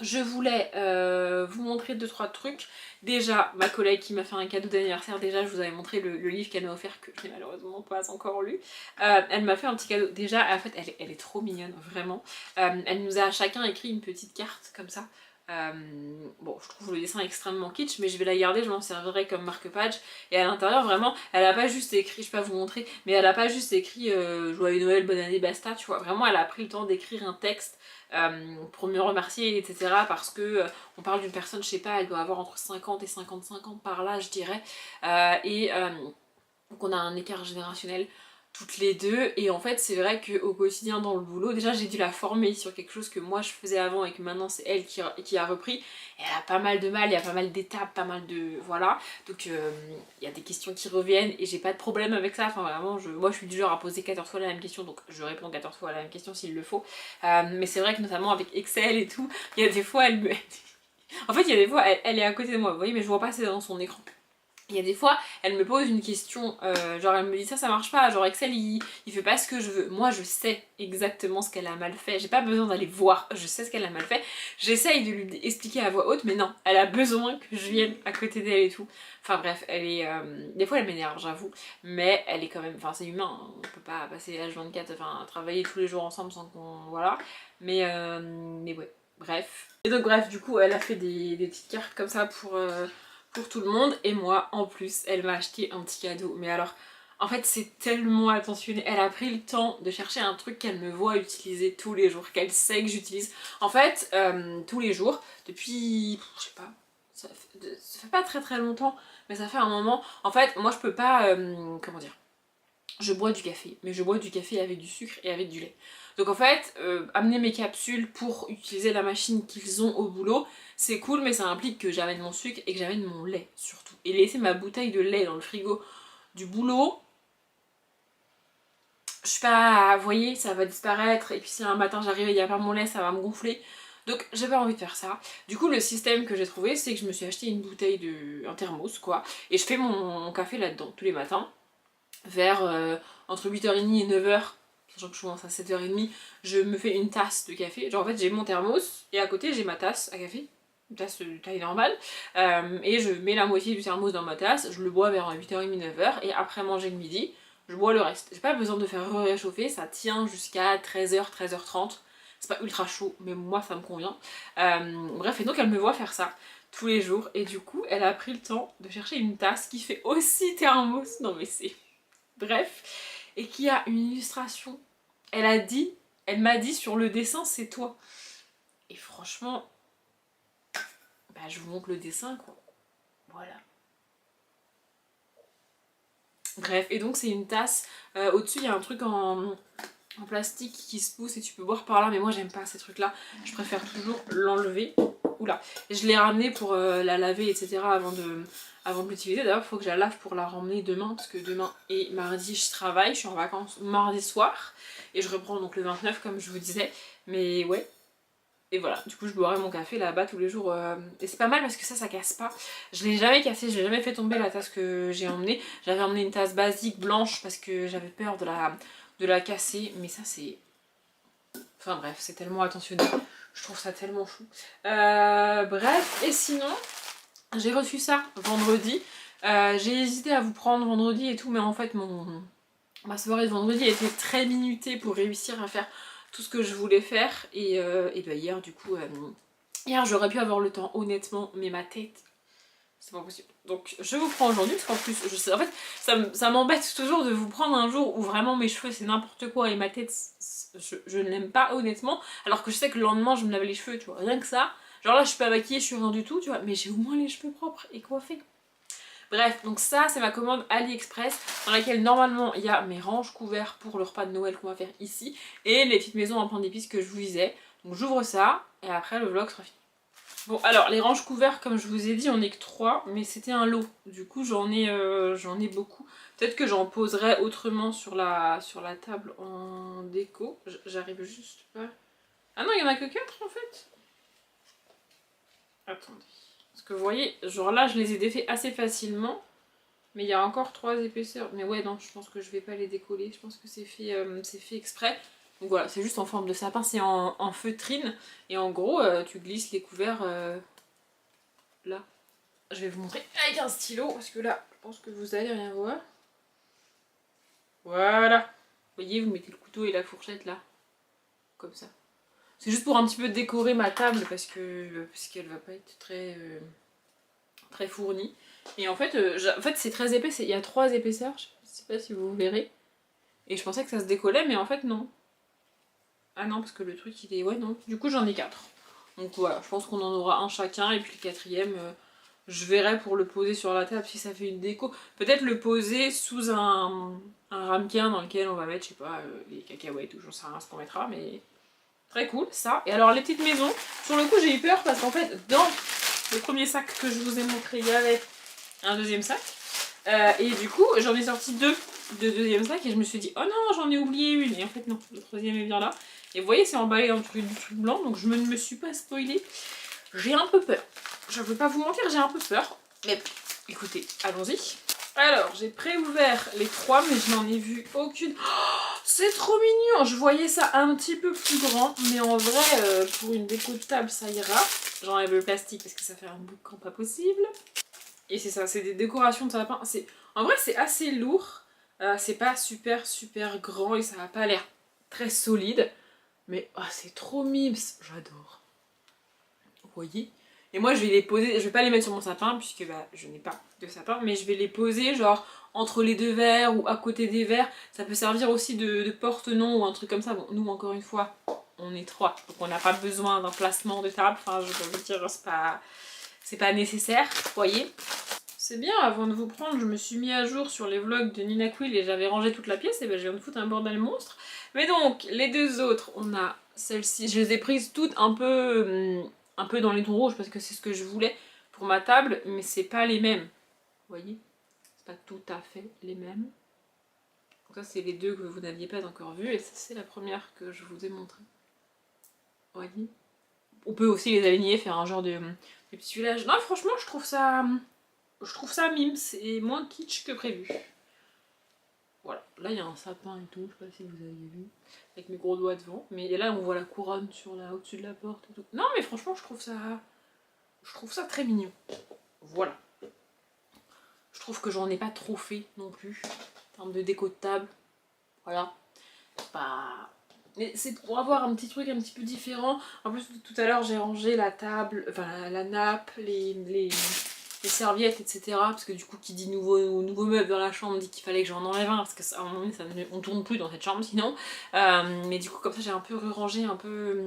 je voulais vous montrer 2-3 trucs. Déjà, ma collègue qui m'a fait un cadeau d'anniversaire, déjà je vous avais montré le livre qu'elle m'a offert que je n'ai malheureusement pas encore lu. Elle m'a fait un petit cadeau. Déjà, en fait, elle est trop mignonne, vraiment. Elle nous a chacun écrit une petite carte comme ça. Bon, je trouve le dessin extrêmement kitsch, mais je vais la garder, je m'en servirai comme marque-page. Et à l'intérieur, vraiment, elle a pas juste écrit, je peux pas vous montrer, mais elle a pas juste écrit Joyeux Noël, bonne année, basta, tu vois. Vraiment, elle a pris le temps d'écrire un texte pour me remercier, etc. Parce que on parle d'une personne, je sais pas, elle doit avoir entre 50 et 55 ans par là, je dirais. Donc on a un écart générationnel toutes les deux, et en fait c'est vrai qu'au quotidien dans le boulot, déjà j'ai dû la former sur quelque chose que moi je faisais avant et que maintenant c'est elle qui a repris, et elle a pas mal de mal, il y a pas mal d'étapes, pas mal de... voilà, donc il y a des questions qui reviennent et j'ai pas de problème avec ça, enfin vraiment, moi je suis du genre à poser 14 fois la même question, donc je réponds 14 fois la même question s'il le faut, mais c'est vrai que notamment avec Excel et tout, il y a des fois elle me... en fait il y a des fois elle est à côté de moi, vous voyez, mais je vois pas c'est dans son écran. Il y a des fois, elle me pose une question, genre elle me dit ça marche pas, genre Excel il fait pas ce que je veux. Moi je sais exactement ce qu'elle a mal fait, j'ai pas besoin d'aller voir, je sais ce qu'elle a mal fait. J'essaye de lui expliquer à voix haute, mais non, elle a besoin que je vienne à côté d'elle et tout. Enfin bref, elle est... des fois elle m'énerve, j'avoue, mais elle est quand même... Enfin c'est humain, hein. On peut pas passer H24, enfin travailler tous les jours ensemble sans qu'on... voilà. Mais ouais, bref. Et donc bref, du coup elle a fait des petites cartes comme ça pour tout le monde, et moi en plus elle m'a acheté un petit cadeau, mais alors en fait c'est tellement attentionné, elle a pris le temps de chercher un truc qu'elle me voit utiliser tous les jours, qu'elle sait que j'utilise en fait tous les jours depuis, je sais pas, ça fait pas très longtemps, mais ça fait un moment. En fait moi je peux pas, comment dire, je bois du café, mais je bois du café avec du sucre et avec du lait. Donc en fait, amener mes capsules pour utiliser la machine qu'ils ont au boulot, c'est cool, mais ça implique que j'amène mon sucre et que j'amène mon lait surtout. Et laisser ma bouteille de lait dans le frigo du boulot, je sais pas, vous voyez, ça va disparaître, et puis si un matin j'arrive et il n'y a pas mon lait, ça va me gonfler. Donc j'ai pas envie de faire ça. Du coup le système que j'ai trouvé, c'est que je me suis acheté une bouteille un thermos quoi, et je fais mon café là-dedans tous les matins, vers entre 8h30 et 9h, sachant que je commence à 7h30, je me fais une tasse de café. Genre en fait j'ai mon thermos et à côté j'ai ma tasse à café, une tasse de taille normale, et je mets la moitié du thermos dans ma tasse, je le bois vers 8h30, 9h, et après manger le midi, je bois le reste. J'ai pas besoin de faire réchauffer, ça tient jusqu'à 13h, 13h30. C'est pas ultra chaud, mais moi ça me convient. Bref, et donc elle me voit faire ça tous les jours, et du coup elle a pris le temps de chercher une tasse qui fait aussi thermos. Non mais c'est... Bref, et qui a une illustration. Elle m'a dit sur le dessin c'est toi. Et franchement, bah je vous montre le dessin quoi. Voilà. Bref, et donc c'est une tasse. Au-dessus il y a un truc en plastique qui se pousse et tu peux boire par là, mais moi j'aime pas ces trucs là. Je préfère toujours l'enlever. Oula. Et je l'ai ramenée pour la laver, etc. avant de l'utiliser. D'ailleurs, il faut que je la lave pour la ramener demain, parce que demain et mardi, je travaille. Je suis en vacances mardi soir. Et je reprends donc le 29, comme je vous disais. Mais ouais. Et voilà, du coup, je boirai mon café là-bas tous les jours. Et c'est pas mal parce que ça casse pas. Je l'ai jamais cassé, je l'ai jamais fait tomber la tasse que j'ai emmenée. J'avais emmené une tasse basique blanche parce que j'avais peur de la casser. Mais ça, c'est... Enfin bref, c'est tellement attentionné. Je trouve ça tellement fou. Bref, et sinon, j'ai reçu ça vendredi. J'ai hésité à vous prendre vendredi et tout, mais en fait, ma soirée de vendredi était très minutée pour réussir à faire tout ce que je voulais faire. Et bah hier, du coup, hier j'aurais pu avoir le temps, honnêtement, mais ma tête, c'est pas possible. Donc je vous prends aujourd'hui, parce qu'en plus, je sais, en fait, ça m'embête toujours de vous prendre un jour où vraiment mes cheveux c'est n'importe quoi et ma tête, je ne l'aime pas honnêtement, alors que je sais que le lendemain je me lave les cheveux, tu vois, rien que ça. Genre là je suis pas maquillée, je suis rien du tout, tu vois, mais j'ai au moins les cheveux propres et coiffés. Bref, donc ça c'est ma commande AliExpress dans laquelle normalement il y a mes ranges couverts pour le repas de Noël qu'on va faire ici et les petites maisons en pain d'épices que je vous disais. Donc j'ouvre ça et après le vlog sera fini. Bon alors les ranges couverts comme je vous ai dit on est que 3 mais c'était un lot. Du coup j'en ai beaucoup. Peut-être que j'en poserai autrement sur la table en déco. J'arrive juste pas... Ah non il y en a que 4 en fait. Attendez. Parce que vous voyez, genre là je les ai défaits assez facilement. Mais il y a encore 3 épaisseurs. Mais ouais non je pense que je vais pas les décoller. Je pense que c'est fait exprès. Donc voilà, c'est juste en forme de sapin, c'est en feutrine. Et en gros, tu glisses les couverts là. Je vais vous montrer avec un stylo, parce que là, je pense que vous allez rien voir. Voilà. Vous voyez, vous mettez le couteau et la fourchette là. Comme ça. C'est juste pour un petit peu décorer ma table, parce qu'elle va pas être très fournie. Et en fait, c'est très épais, il y a 3 épaisseurs, je sais pas si vous verrez. Et je pensais que ça se décollait, mais en fait non. Ah non, parce que le truc il est... Ouais non, du coup j'en ai 4. Donc voilà, je pense qu'on en aura un chacun, et puis le quatrième, je verrai pour le poser sur la table si ça fait une déco. Peut-être le poser sous un ramequin dans lequel on va mettre, je sais pas, les cacahuètes ou j'en sais rien ce qu'on mettra, mais très cool ça. Et alors les petites maisons, sur le coup j'ai eu peur parce qu'en fait dans le premier sac que je vous ai montré, il y avait un deuxième sac. Et du coup j'en ai sorti 2 de deuxième sac et je me suis dit oh non j'en ai oublié une, et en fait non, le troisième est bien là. Et vous voyez c'est emballé dans du truc blanc, donc je ne me suis pas spoilée. J'ai un peu peur. Je ne veux pas vous mentir, j'ai un peu peur. Mais écoutez, allons-y. Alors, j'ai pré-ouvert les 3, mais je n'en ai vu aucune. Oh, c'est trop mignon. Je voyais ça un petit peu plus grand, mais en vrai, pour une déco de table, ça ira. J'enlève le plastique parce que ça fait un boucan pas possible. Et c'est ça, c'est des décorations de sapin. En vrai, c'est assez lourd. C'est pas super grand et ça n'a pas l'air très solide. Mais oh, c'est trop mimes, j'adore. Vous voyez? Et moi je vais les poser, je vais pas les mettre sur mon sapin puisque bah, je n'ai pas de sapin, mais je vais les poser genre entre les 2 verres ou à côté des verres. Ça peut servir aussi de porte-nom ou un truc comme ça. Bon, nous encore une fois, on est 3, donc on n'a pas besoin d'un placement de table. Enfin, je veux dire, c'est pas nécessaire, vous voyez. C'est bien, avant de vous prendre, je me suis mis à jour sur les vlogs de Nina Quill et j'avais rangé toute la pièce, et ben je viens de foutre un bordel monstre. Mais donc, les 2 autres, on a celle-ci, je les ai prises toutes un peu dans les tons rouges parce que c'est ce que je voulais pour ma table, mais c'est pas les mêmes. Vous voyez? C'est pas tout à fait les mêmes. Donc ça c'est les 2 que vous n'aviez pas encore vues, et ça c'est la première que je vous ai montrée. Vous voyez? On peut aussi les aligner, faire un genre de petit village. Non franchement je trouve ça mime, c'est moins kitsch que prévu. Voilà, là il y a un sapin et tout, je sais pas si vous avez vu, avec mes gros doigts devant. Mais là on voit la couronne au-dessus de la porte et tout. Non mais franchement je trouve ça très mignon. Voilà. Je trouve que j'en ai pas trop fait non plus, en termes de déco de table. Voilà. Mais c'est pour avoir un petit truc un petit peu différent. En plus tout à l'heure j'ai rangé la table, enfin la nappe, les serviettes, etc. Parce que du coup, qui dit nouveau meuble dans la chambre dit qu'il fallait que j'en enlève un, parce qu'à un moment donné, on tourne plus dans cette chambre sinon. Mais du coup, comme ça, j'ai un peu rangé, un peu...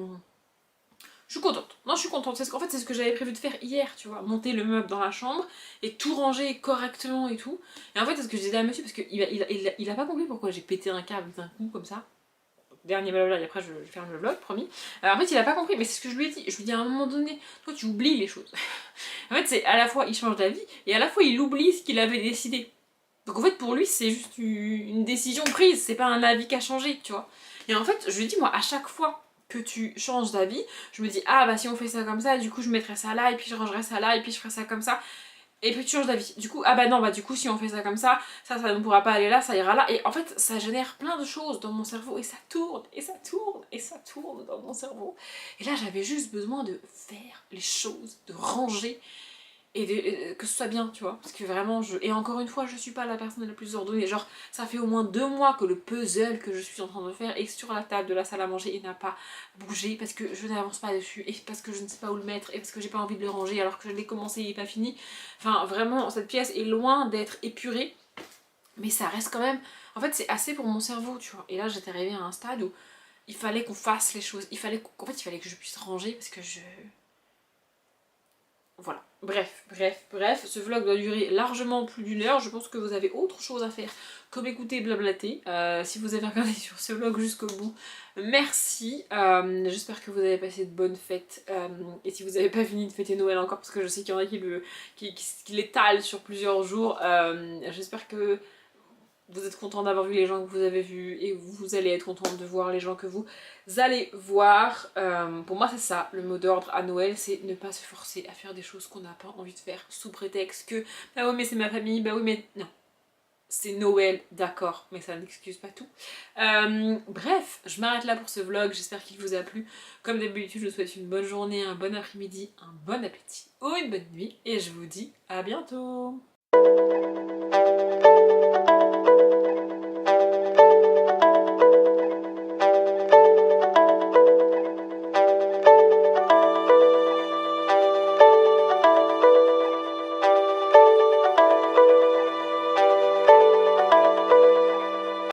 Je suis contente. Non, je suis contente. En fait, c'est ce que j'avais prévu de faire hier, tu vois. Monter le meuble dans la chambre et tout ranger correctement et tout. Et en fait, c'est ce que je disais à monsieur, parce qu'il a pas compris pourquoi j'ai pété un câble d'un coup, comme ça. Dernier blabla, et après je ferme le vlog, promis. En fait, il a pas compris, mais c'est ce que je lui ai dit. Je lui ai dit à un moment donné, toi tu oublies les choses. En fait, c'est à la fois il change d'avis et à la fois il oublie ce qu'il avait décidé. Donc en fait, pour lui, c'est juste une décision prise, c'est pas un avis qui a changé, tu vois. Et en fait, je lui ai dit, moi, à chaque fois que tu changes d'avis, je me dis, ah bah si on fait ça comme ça, du coup je mettrai ça là, et puis je rangerai ça là, et puis je ferai ça comme ça. Et puis tu changes d'avis. Du coup, ah bah non, bah du coup si on fait ça comme ça ne pourra pas aller là, ça ira là. Et en fait, ça génère plein de choses dans mon cerveau. Et ça tourne, et ça tourne, et ça tourne dans mon cerveau. Et là, j'avais juste besoin de faire les choses, de ranger, et que ce soit bien, tu vois. Parce que vraiment, et encore une fois, je suis pas la personne la plus ordonnée. Genre, ça fait au moins 2 mois que le puzzle que je suis en train de faire est sur la table de la salle à manger et n'a pas bougé parce que je n'avance pas dessus, et parce que je ne sais pas où le mettre, et parce que j'ai pas envie de le ranger alors que je l'ai commencé et il n'est pas fini. Enfin, vraiment, cette pièce est loin d'être épurée, mais ça reste quand même... En fait, c'est assez pour mon cerveau, tu vois. Et là, j'étais arrivée à un stade où il fallait qu'on fasse les choses. Il fallait que je puisse ranger parce que voilà. Bref, ce vlog doit durer largement plus d'une heure. Je pense que vous avez autre chose à faire comme écouter blablater. Si vous avez regardé sur ce vlog jusqu'au bout, merci. J'espère que vous avez passé de bonnes fêtes. Et si vous n'avez pas fini de fêter Noël encore, parce que je sais qu'il y en a qui l'étalent sur plusieurs jours, j'espère que vous êtes content d'avoir vu les gens que vous avez vus et vous allez être content de voir les gens que vous allez voir. Pour moi c'est ça, le mot d'ordre à Noël, c'est ne pas se forcer à faire des choses qu'on n'a pas envie de faire sous prétexte que bah oui mais c'est ma famille, bah oui mais non. C'est Noël, d'accord, mais ça n'excuse pas tout. Bref, je m'arrête là pour ce vlog, j'espère qu'il vous a plu. Comme d'habitude, je vous souhaite une bonne journée, un bon après-midi, un bon appétit ou une bonne nuit. Et je vous dis à bientôt.